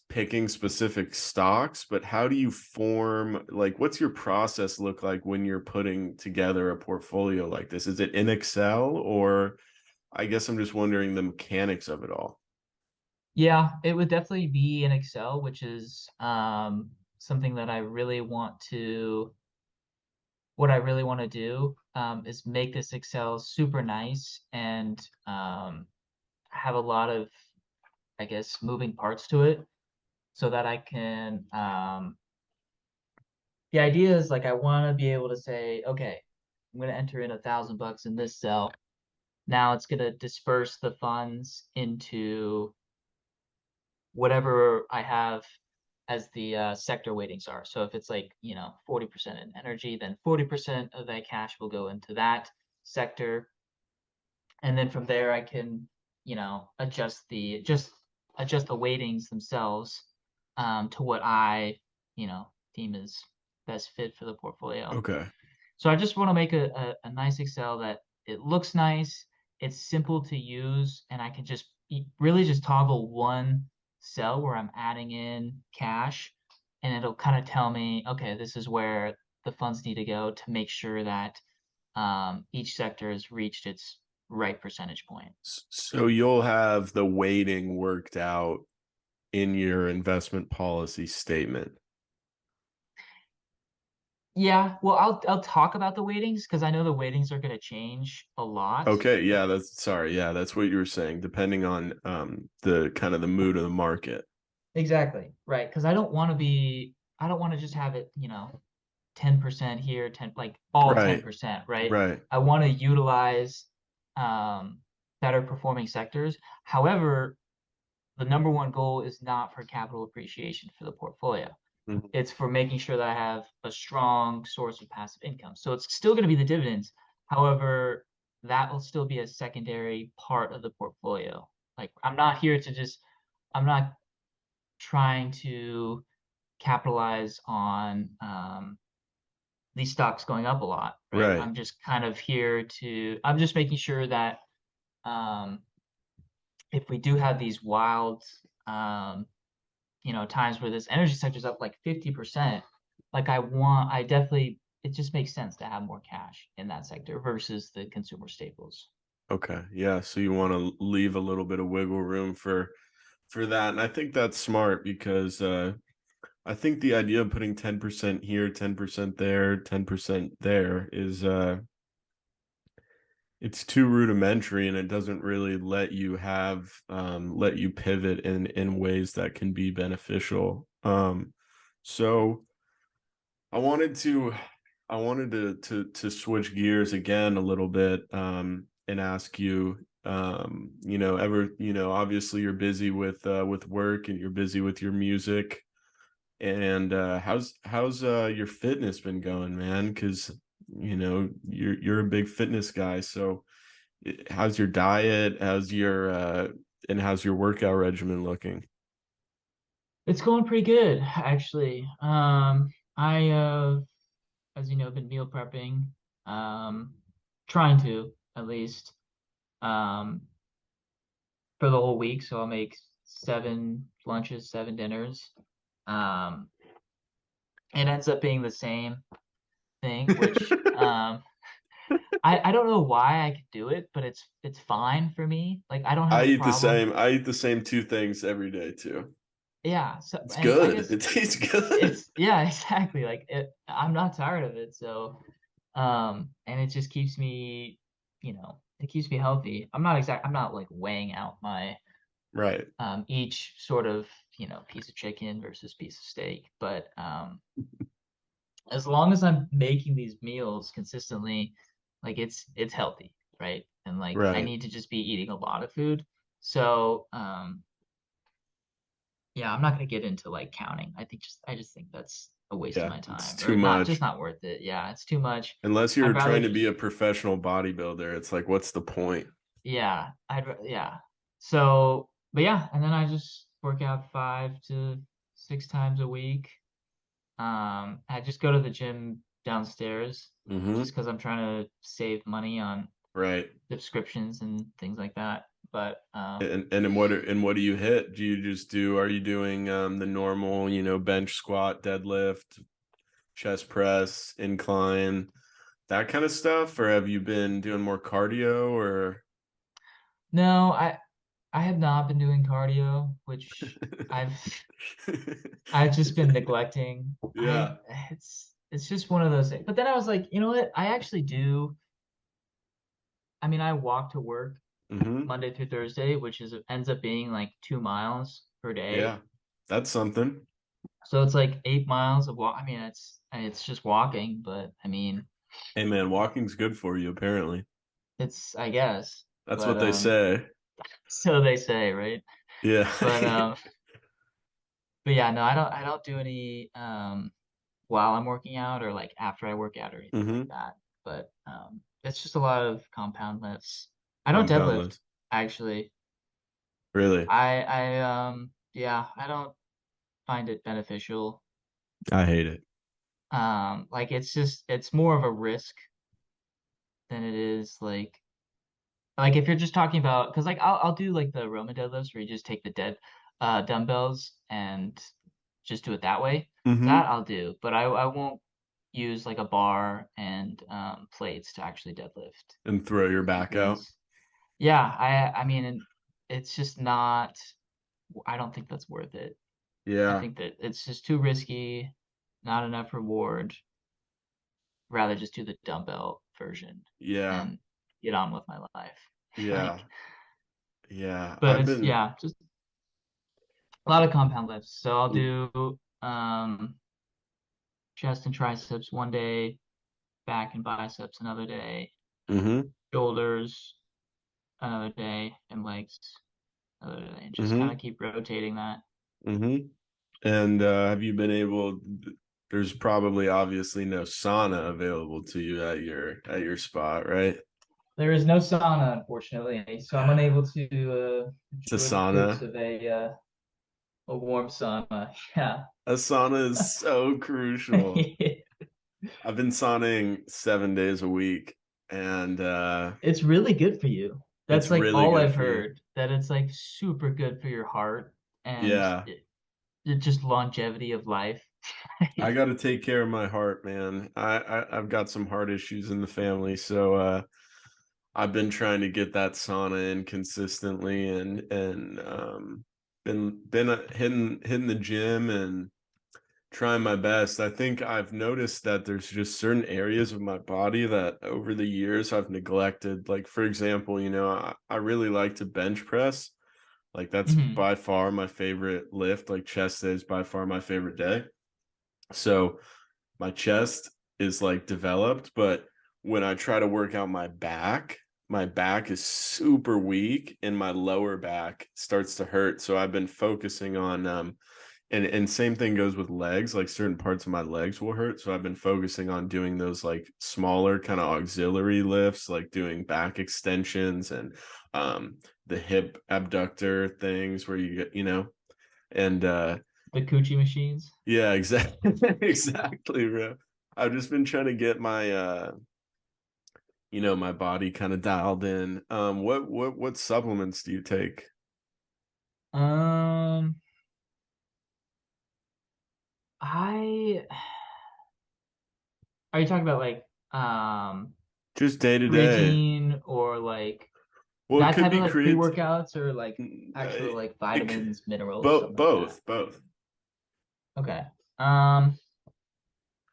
picking specific stocks, but how do you form, like, what's your process look like when you're putting together a portfolio like this? Is it in Excel, or I guess I'm just wondering the mechanics of it all. Yeah, it would definitely be in Excel, which is something that I really want to what I really want to do, is make this Excel super nice and have a lot of, I guess, moving parts to it so that I can the idea is like I want to be able to say, okay, I'm going to enter in $1,000 in this cell. Now it's going to disperse the funds into whatever I have as the sector weightings are. So if it's like, 40% in energy, then 40% of that cash will go into that sector. And then from there I can, adjust the weightings themselves, to what I, deem is best fit for the portfolio. Okay. So I just want to make a nice Excel that it looks nice, it's simple to use, and I can just really just toggle one cell where I'm adding in cash, and it'll kind of tell me, okay, this is where the funds need to go to make sure that each sector has reached its right percentage point. So you'll have the weighting worked out in your investment policy statement. Yeah, well, I'll talk about the weightings because I know the weightings are going to change a lot. Okay, Like yeah, that's sorry. Yeah, that's what you were saying, depending on the kind of the mood of the market. exactly, right? Because I don't want to just have it, 10% here, 10 like all Right, 10%, right? right. I want to utilize um better performing sectors. However, the number one goal is not for capital appreciation for the portfolio. Mhm. It's for making sure that I have a strong source of passive income. So it's still going to be the dividends. However, that will still be a secondary part of the portfolio. Like I'm not trying to capitalize on these stocks going up a lot, right? Right. I'm just making sure that um, if we do have these wild, um, times where this energy sector is up like 50%, like it just makes sense to have more cash in that sector versus the consumer staples. Okay. Yeah, so you want to leave a little bit of wiggle room for that. And I think that's smart because I think the idea of putting 10% here, 10% there, 10% there is it's too rudimentary, and it doesn't really let you pivot in ways that can be beneficial. So I wanted to I wanted to switch gears again a little bit and ask you obviously you're busy with work and you're busy with your music and how's your fitness been going, man? Cuz you're a big fitness guy, so how's your diet? How's your workout regimen looking? It's going pretty good, actually. I as you know, been meal prepping, um, trying to at least, um, for the whole week. So I'll make 7 lunches, 7 dinners. Um, it ends up being the same thing, which I don't know why I could do it, but it's fine for me. Like I don't have I a eat the problem. same. I eat the same two things every day too. Yeah, so It's and I good. guess It tastes good. it's yeah, exactly. Like I'm not tired of it, so and it just keeps me, it keeps me healthy. I'm not like weighing out my Right. each sort of, piece of chicken versus piece of steak, but as long as I'm making these meals consistently, like it's healthy, right? And like I Right. need to just be eating a lot of food. So, yeah, I'm not gonna get into like counting. I just think that's a waste of Yeah. my It's time too or not, just much. not worth it. Yeah, it's too much. Unless you're I'd rather trying to be just, a professional bodybuilder, it's like, what's the point? yeah, yeah. So, but yeah, and then I just work out 5 to 6 times a week. I just go to the gym downstairs Mm-hmm. just because I'm trying to save money on Right. subscriptions and things like that. But And what do you hit? Do you just do are you doing the normal, bench squat, deadlift, chest press, incline, that kind of stuff? Or have you been doing more cardio or no, I have not been doing cardio, which I've I've just been neglecting. Yeah. It's just one of those things. But then I was like, you know what? I actually do. I mean, I walk to work Mm-hmm. Monday through Thursday, which is ends up being like 2 miles per day. Yeah. That's something. So it's like 8 miles of walk. I mean, it's just walking, but I mean, Hey man, walking's good for you, apparently. it's I guess. That's But what they say. so they say, right? Yeah. But but yeah, no, I don't do any while I'm working out or like after I work out or anything like Mm-hmm. that. But it's just a lot of compound lifts. I don't Compound deadlift lifts. actually. Really? Yeah, I don't find it beneficial. I hate it. Like it's more of a risk than it is like if you're just talking about because like I'll do like the Roman deadlifts where you just take the dead dumbbells and just do it that way. That Mm-hmm. I'll do, but I won't use like a bar and plates to actually deadlift And throw your back out. because yeah, I mean it's just not. I don't think that's worth it. I Yeah. think that it's just too risky, not enough reward. Rather just do the dumbbell version Yeah. and get on with my life. Yeah. Like, Yeah. but I've it's been yeah, just a lot of compound lifts. So I'll do chest and triceps one day, back and biceps another day, mm-hmm. shoulders another day, and legs another day, and just kind Mm-hmm. of keep rotating that. Mm-hmm. And have you been able there's probably obviously no sauna available to you at your spot, right? There is no sauna, unfortunately, so I'm unable to It's a enjoy the fruits sauna. of a warm sauna. Yeah. A sauna is so crucial. I've been sauning 7 days a week and It's really good for you. it's That's like really all good I've for me. heard, that it's like super good for your heart and Yeah. it just longevity of life. I got to take care of my heart, man. I've got some heart issues in the family, so I've been trying to get that sauna in consistently and been hitting the gym and trying my best. I think I've noticed that there's just certain areas of my body that over the years I've neglected. Like for example, I really like to bench press. Like that's Hmm. by far my favorite lift. Like chest day is by far my favorite day. So my chest is like developed, but when I try to work out my back is super weak and my lower back starts to hurt. So I've been focusing on and same thing goes with legs, like certain parts of my legs will hurt. So I've been focusing on doing those like smaller kind of auxiliary lifts, like doing back extensions and the hip abductor things where you get, and The coochie machines. yeah, exactly. Exactly, bro. I've just been trying to get my my body kind of dialed in. What supplements do you take? Um, I are you talking about like Just day to day. creatine or like Well, it that could type of be like pre-workouts or like actual like it could, vitamins, minerals, stuff like that? both. Okay. I'm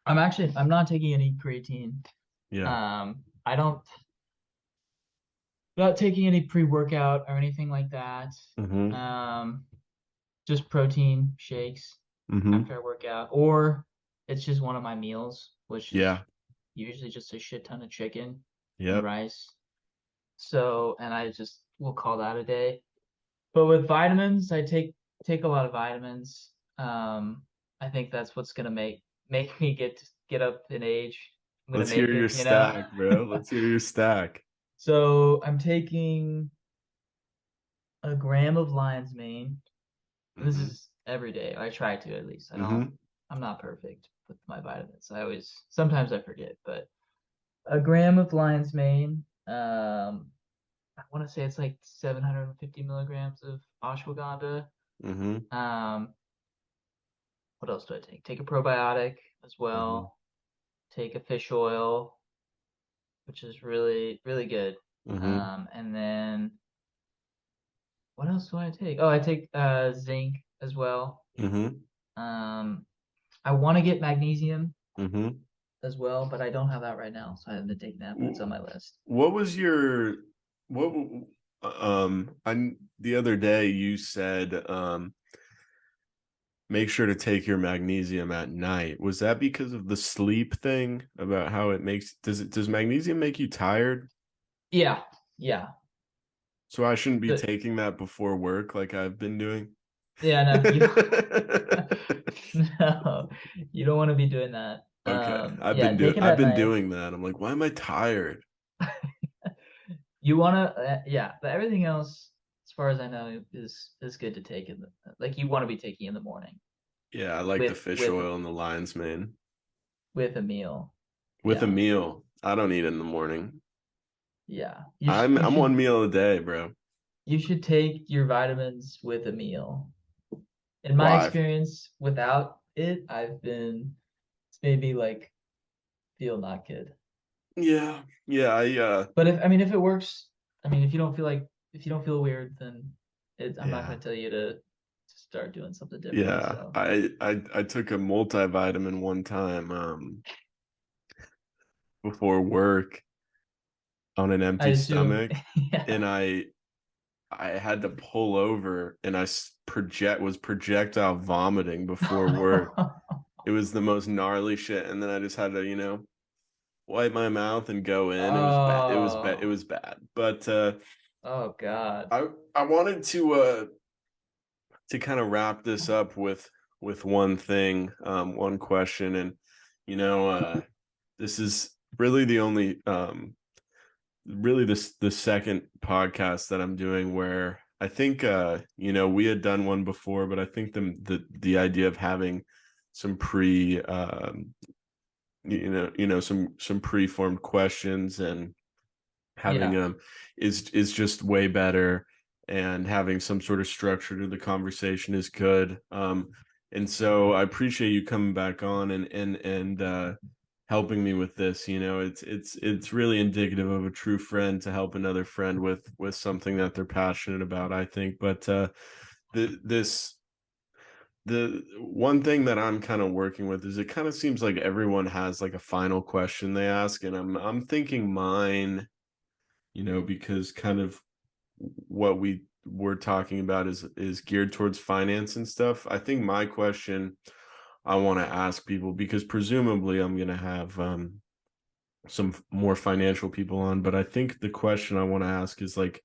not taking any creatine. Yeah. I don't not taking any pre-workout or anything like that. Mm-hmm. Um, just protein shakes Mm-hmm. after I work out, or it's just one of my meals, which is Yeah. usually just a shit ton of chicken and Yep. rice. So, and I just will call that a day. But with vitamins, I take a lot of vitamins. I think that's what's gonna make me get up in age. I'm gonna Let's hear make your it, you know. stack, bro. Let's hear your stack. So I'm taking a gram of lion's mane. This Mm-hmm. is every day. I try to at least. Mm-hmm. I'm not perfect with my vitamins. Sometimes I forget, but a gram of lion's mane. I want to say it's like 750 milligrams of ashwagandha. Mm-hmm. Um, what else do I take? Take a probiotic as Mm-hmm. well. Take a fish oil, which is really, really good. Mm-hmm. And then what else do I take? Oh, I take zinc as well. Mm-hmm. Um, I want to get magnesium Mm-hmm. as well, but I don't have that right now, so I haven't been taking that, but it's on my list. What was your what I the other day you said make sure to take your magnesium at night. Was that because of the sleep thing about how it makes does magnesium make you tired? Yeah, yeah. So I shouldn't be The, taking that before work like I've been doing? yeah, no, you no, you don't want to be doing that. Okay. Yeah, take it I've at been night. doing that. I'm like, why am I tired? You wanna, yeah, but everything else, as far as I know, is good to take in the like you want to be taking in the morning Yeah, I like the with fish with oil and the lion's mane. with a meal. With a Yeah, meal. I don't eat in the morning. yeah. I'm one meal a day, bro. You should take your vitamins with a meal. In my Why? experience, without it, it's made me like feel not good. Yeah. Yeah, But if it works, if you don't feel weird, then I'm not yeah. gonna tell you to start doing something different. Yeah. So I took a multivitamin one time before work on an I empty assume, stomach yeah. and I had to pull over and was projectile vomiting before work. It was the most gnarly shit and then I just had to, wipe my mouth and go in. It was bad. It was bad. It Oh, was bad. But oh God. I wanted to kind of wrap this up with one thing, one question, and this is really the only really this the second podcast that I'm doing where I think we had done one before, but I think the idea of having some pre some preformed questions and having Yeah. is just way better, and having some sort of structure to the conversation is good. And so I appreciate you coming back on and helping me with this. It's really indicative of a true friend to help another friend with something that they're passionate about, I think. But the this the one thing that I'm kind of working with is it kind of seems like everyone has like a final question they ask, and I'm thinking mine, because kind of what we were talking about is geared towards finance and stuff. I think my question I want to ask people, because presumably I'm going to have some more financial people on, but I think the question I want to ask is like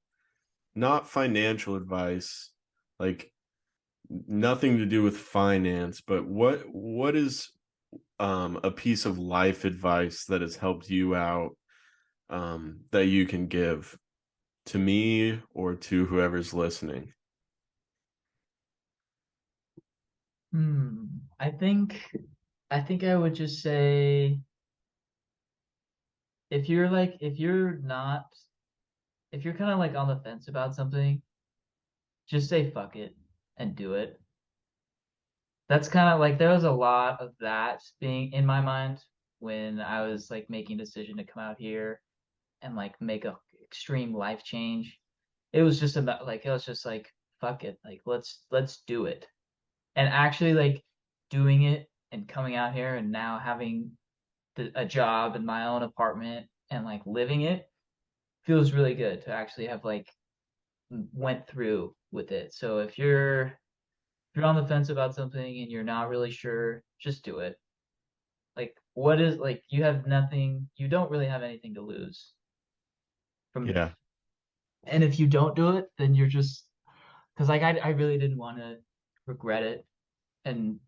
not financial advice, like nothing to do with finance, but what is a piece of life advice that has helped you out, that you can give to me or to whoever's listening? Hmm. I think I would just say if you're not if you're kind of like on the fence about something, just say fuck it and do it. That's kind of like there was a lot of that being in my mind when I was like making a decision to come out here and like make a extreme life change. It was just about like it was just like fuck it, like let's do it. And actually like doing it and coming out here and now having a job in my own apartment and like living it feels really good to actually have like went through with it. So if you're on the fence about something and you're not really sure, just do it. Like what is like you don't really have anything to lose from Yeah. and if you don't do it, then you're just because like I really didn't want to regret it and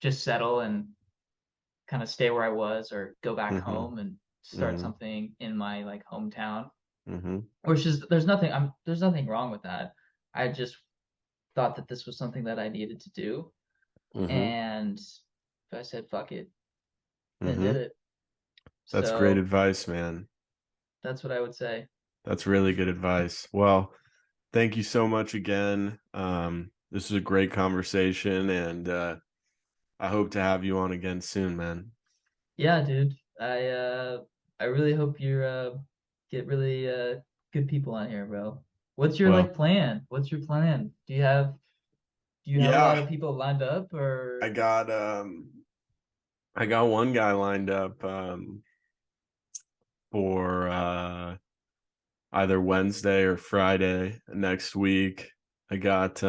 just settle and kind of stay where I was or go back Mm-hmm. home and start Mm-hmm. something in my like hometown. Mm-hmm. Which is there's nothing wrong with that. I just thought that this was something that I needed to do, Mm-hmm. and if I said fuck it, then Mm-hmm. did it. That's great So advice, man. that's what I would say. That's really good advice. Well, thank you so much again. This is a great conversation, and I hope to have you on again soon, man. Yeah, dude. I really hope you get really good people on here, bro. What's your like Well, plan? What's your plan? Do you have a lot yeah, of people lined up I or got I got one guy lined up for either Wednesday or Friday next week. I got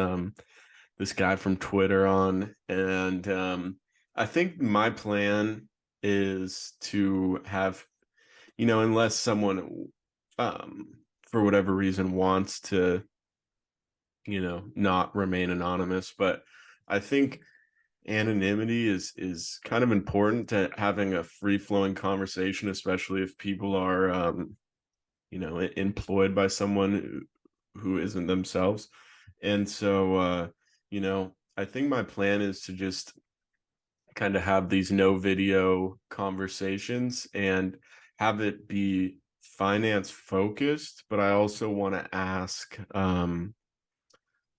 this guy from Twitter on, and I think my plan is to have, unless someone um for whatever reason wants to, not remain anonymous, but I think anonymity is kind of important to having a free flowing conversation, especially if people are employed by someone who isn't themselves. And so I think my plan is to just kind of have these no video conversations and have it be finance focused, but I also want to ask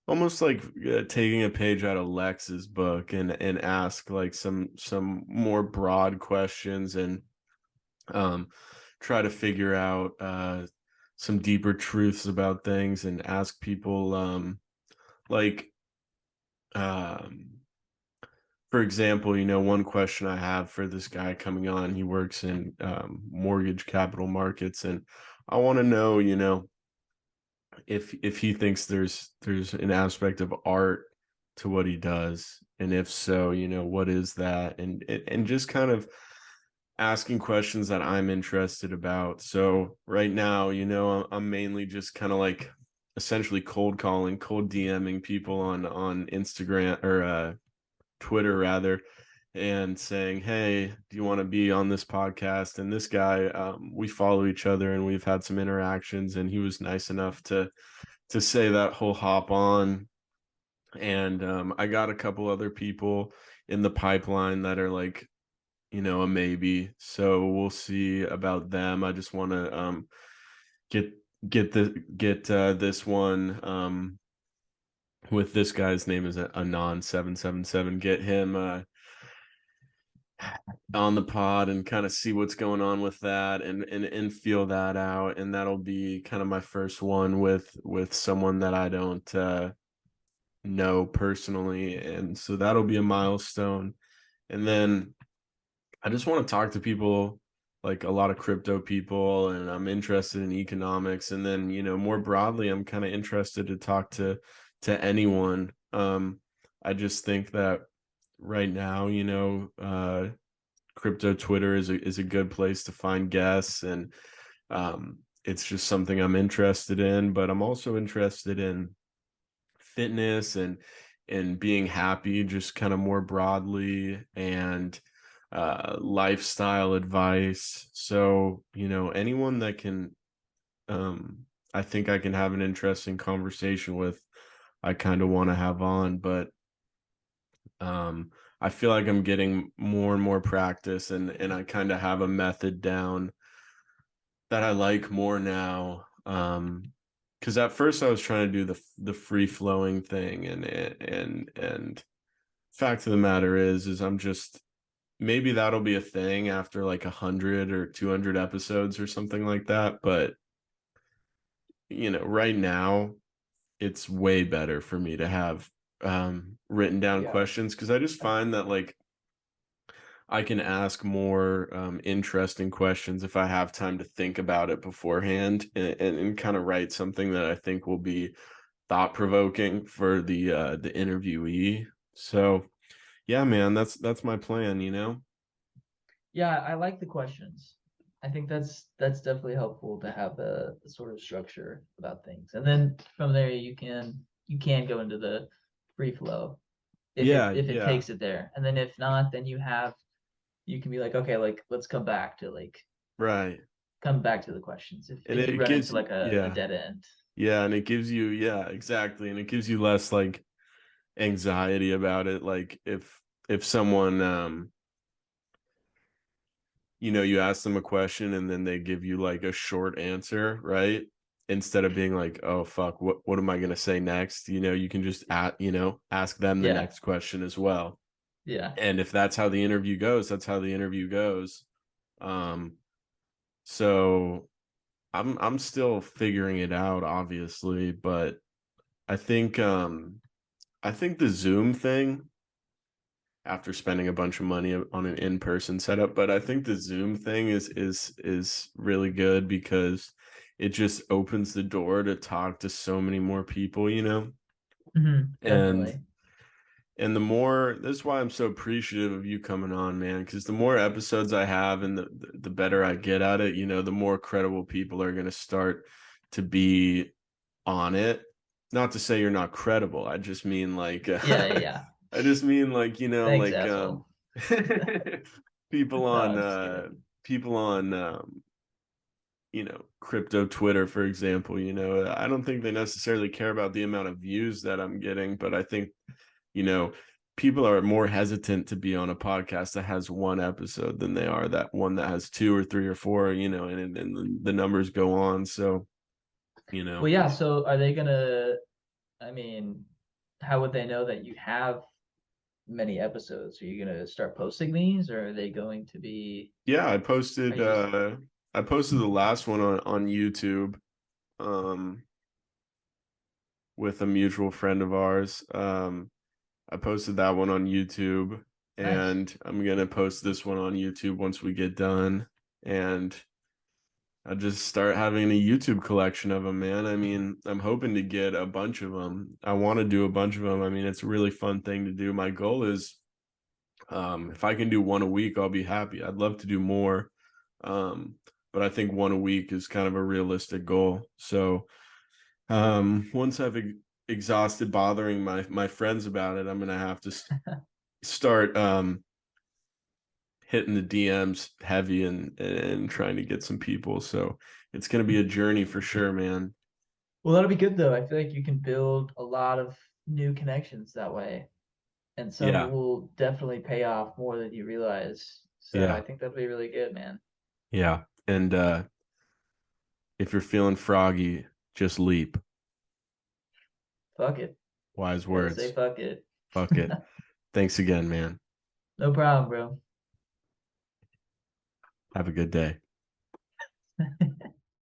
almost like taking a page out of Lex's book and ask like some more broad questions, and um try to figure out some deeper truths about things, and ask people like um for example, one question I have for this guy coming on, he works in mortgage capital markets, and I want to know, if he thinks there's an aspect of art to what he does, and if so, what is that, and just kind of asking questions that I'm interested about. So right now, I'm mainly just kind of like essentially cold calling, cold DMing people on Instagram or Twitter rather, and saying, "Hey, do you want to be on this podcast?" And this guy, we follow each other, and we've had some interactions, and he was nice enough to say that whole hop on. And I got a couple other people in the pipeline that are like, a maybe. So we'll see about them. I just want to get this one with this guy's name is Anon 777. Get him on the pod and kind of see what's going on with that, and feel that out. And that'll be kind of my first one with someone that I don't know personally, and so that'll be a milestone. And then I just want to talk to people, like a lot of crypto people, and I'm interested in economics. And then, more broadly, I'm kind of interested to talk to anyone. I just think that right now, crypto Twitter is a good place to find guests, and it's just something I'm interested in. But I'm also interested in fitness and being happy, just kind of more broadly, and lifestyle advice. So, anyone that can, I think I can have an interesting conversation with, I kind of want to have on. But I feel like I'm getting more and more practice, and I kind of have a method down that I like more now. Because at first I was trying to do the free flowing thing, and fact of the matter is I'm just, maybe that'll be a thing after like 100 or 200 episodes or something like that. But right now it's way better for me to have written down Yeah. questions, because I just find that, like, I can ask more interesting questions if I have time to think about it beforehand, and kind of write something that I think will be thought provoking for the interviewee. So yeah, man, that's my plan. Yeah, I like the questions. I think that's definitely helpful to have a sort of structure about things. And then from there you can go into the free flow if it Yeah, if it yeah, takes it there. And then if not, then you can be like, okay, like let's right. come back to the questions And if you it run gives into you, like a yeah, dead end. yeah, and it gives you, yeah, exactly, and it gives you less like anxiety about it. Like if someone you ask them a question and then they give you like a short answer, right? Instead of being like, oh fuck, what am I gonna say next? You can just ask them the Yeah. next question as well. Yeah. And if that's how the interview goes, that's how the interview goes. Um, so I'm still figuring it out, obviously, but I think I think the Zoom thing, after spending a bunch of money on an in-person setup, but I think the Zoom thing is really good, because it just opens the door to talk to so many more people. And Definitely. and the more, that's why I'm so appreciative of you coming on, man, because the more episodes I have, and the better I get at it, the more credible people are going to start to be on it. Not to say you're not credible. I just mean like Yeah, yeah, yeah. I just mean like, Thanks, like asshole. people No, on I'm just kidding. people on crypto Twitter, for example. I don't think they necessarily care about the amount of views that I'm getting, but I think, you know, people are more hesitant to be on a podcast that has one episode than they are that one that has two or three or four, and the numbers go on. So, you Well, know, yeah, so are they gonna, I mean, how would they know that you have many episodes? Are you gonna start posting these, or are they going to be, yeah, are you just, I posted the last one on YouTube, um with a mutual friend of ours. I posted that one on YouTube, nice. and I'm gonna post this one on YouTube once we get done. And I just start having a YouTube collection of them, man. I mean, I'm hoping to get a bunch of them. I want to do a bunch of them. I mean, it's a really fun thing to do. My goal is, if I can do one a week, I'll be happy. I'd love to do more. Um, but I think one a week is kind of a realistic goal. So, once I've exhausted bothering my friends about it, I'm gonna have to start hitting the DMs heavy, and trying to get some people. So it's gonna be a journey for sure, man. Well, that'll be good though. I feel like you can build a lot of new connections that way, and some Yeah, will definitely pay off more than you realize. So I yeah, think that'll be really good, man. yeah. And if you're feeling froggy, just leap. Fuck it. Wise Gotta say words. fuck it. Fuck it. Thanks again, man. No problem, bro. Have a good day.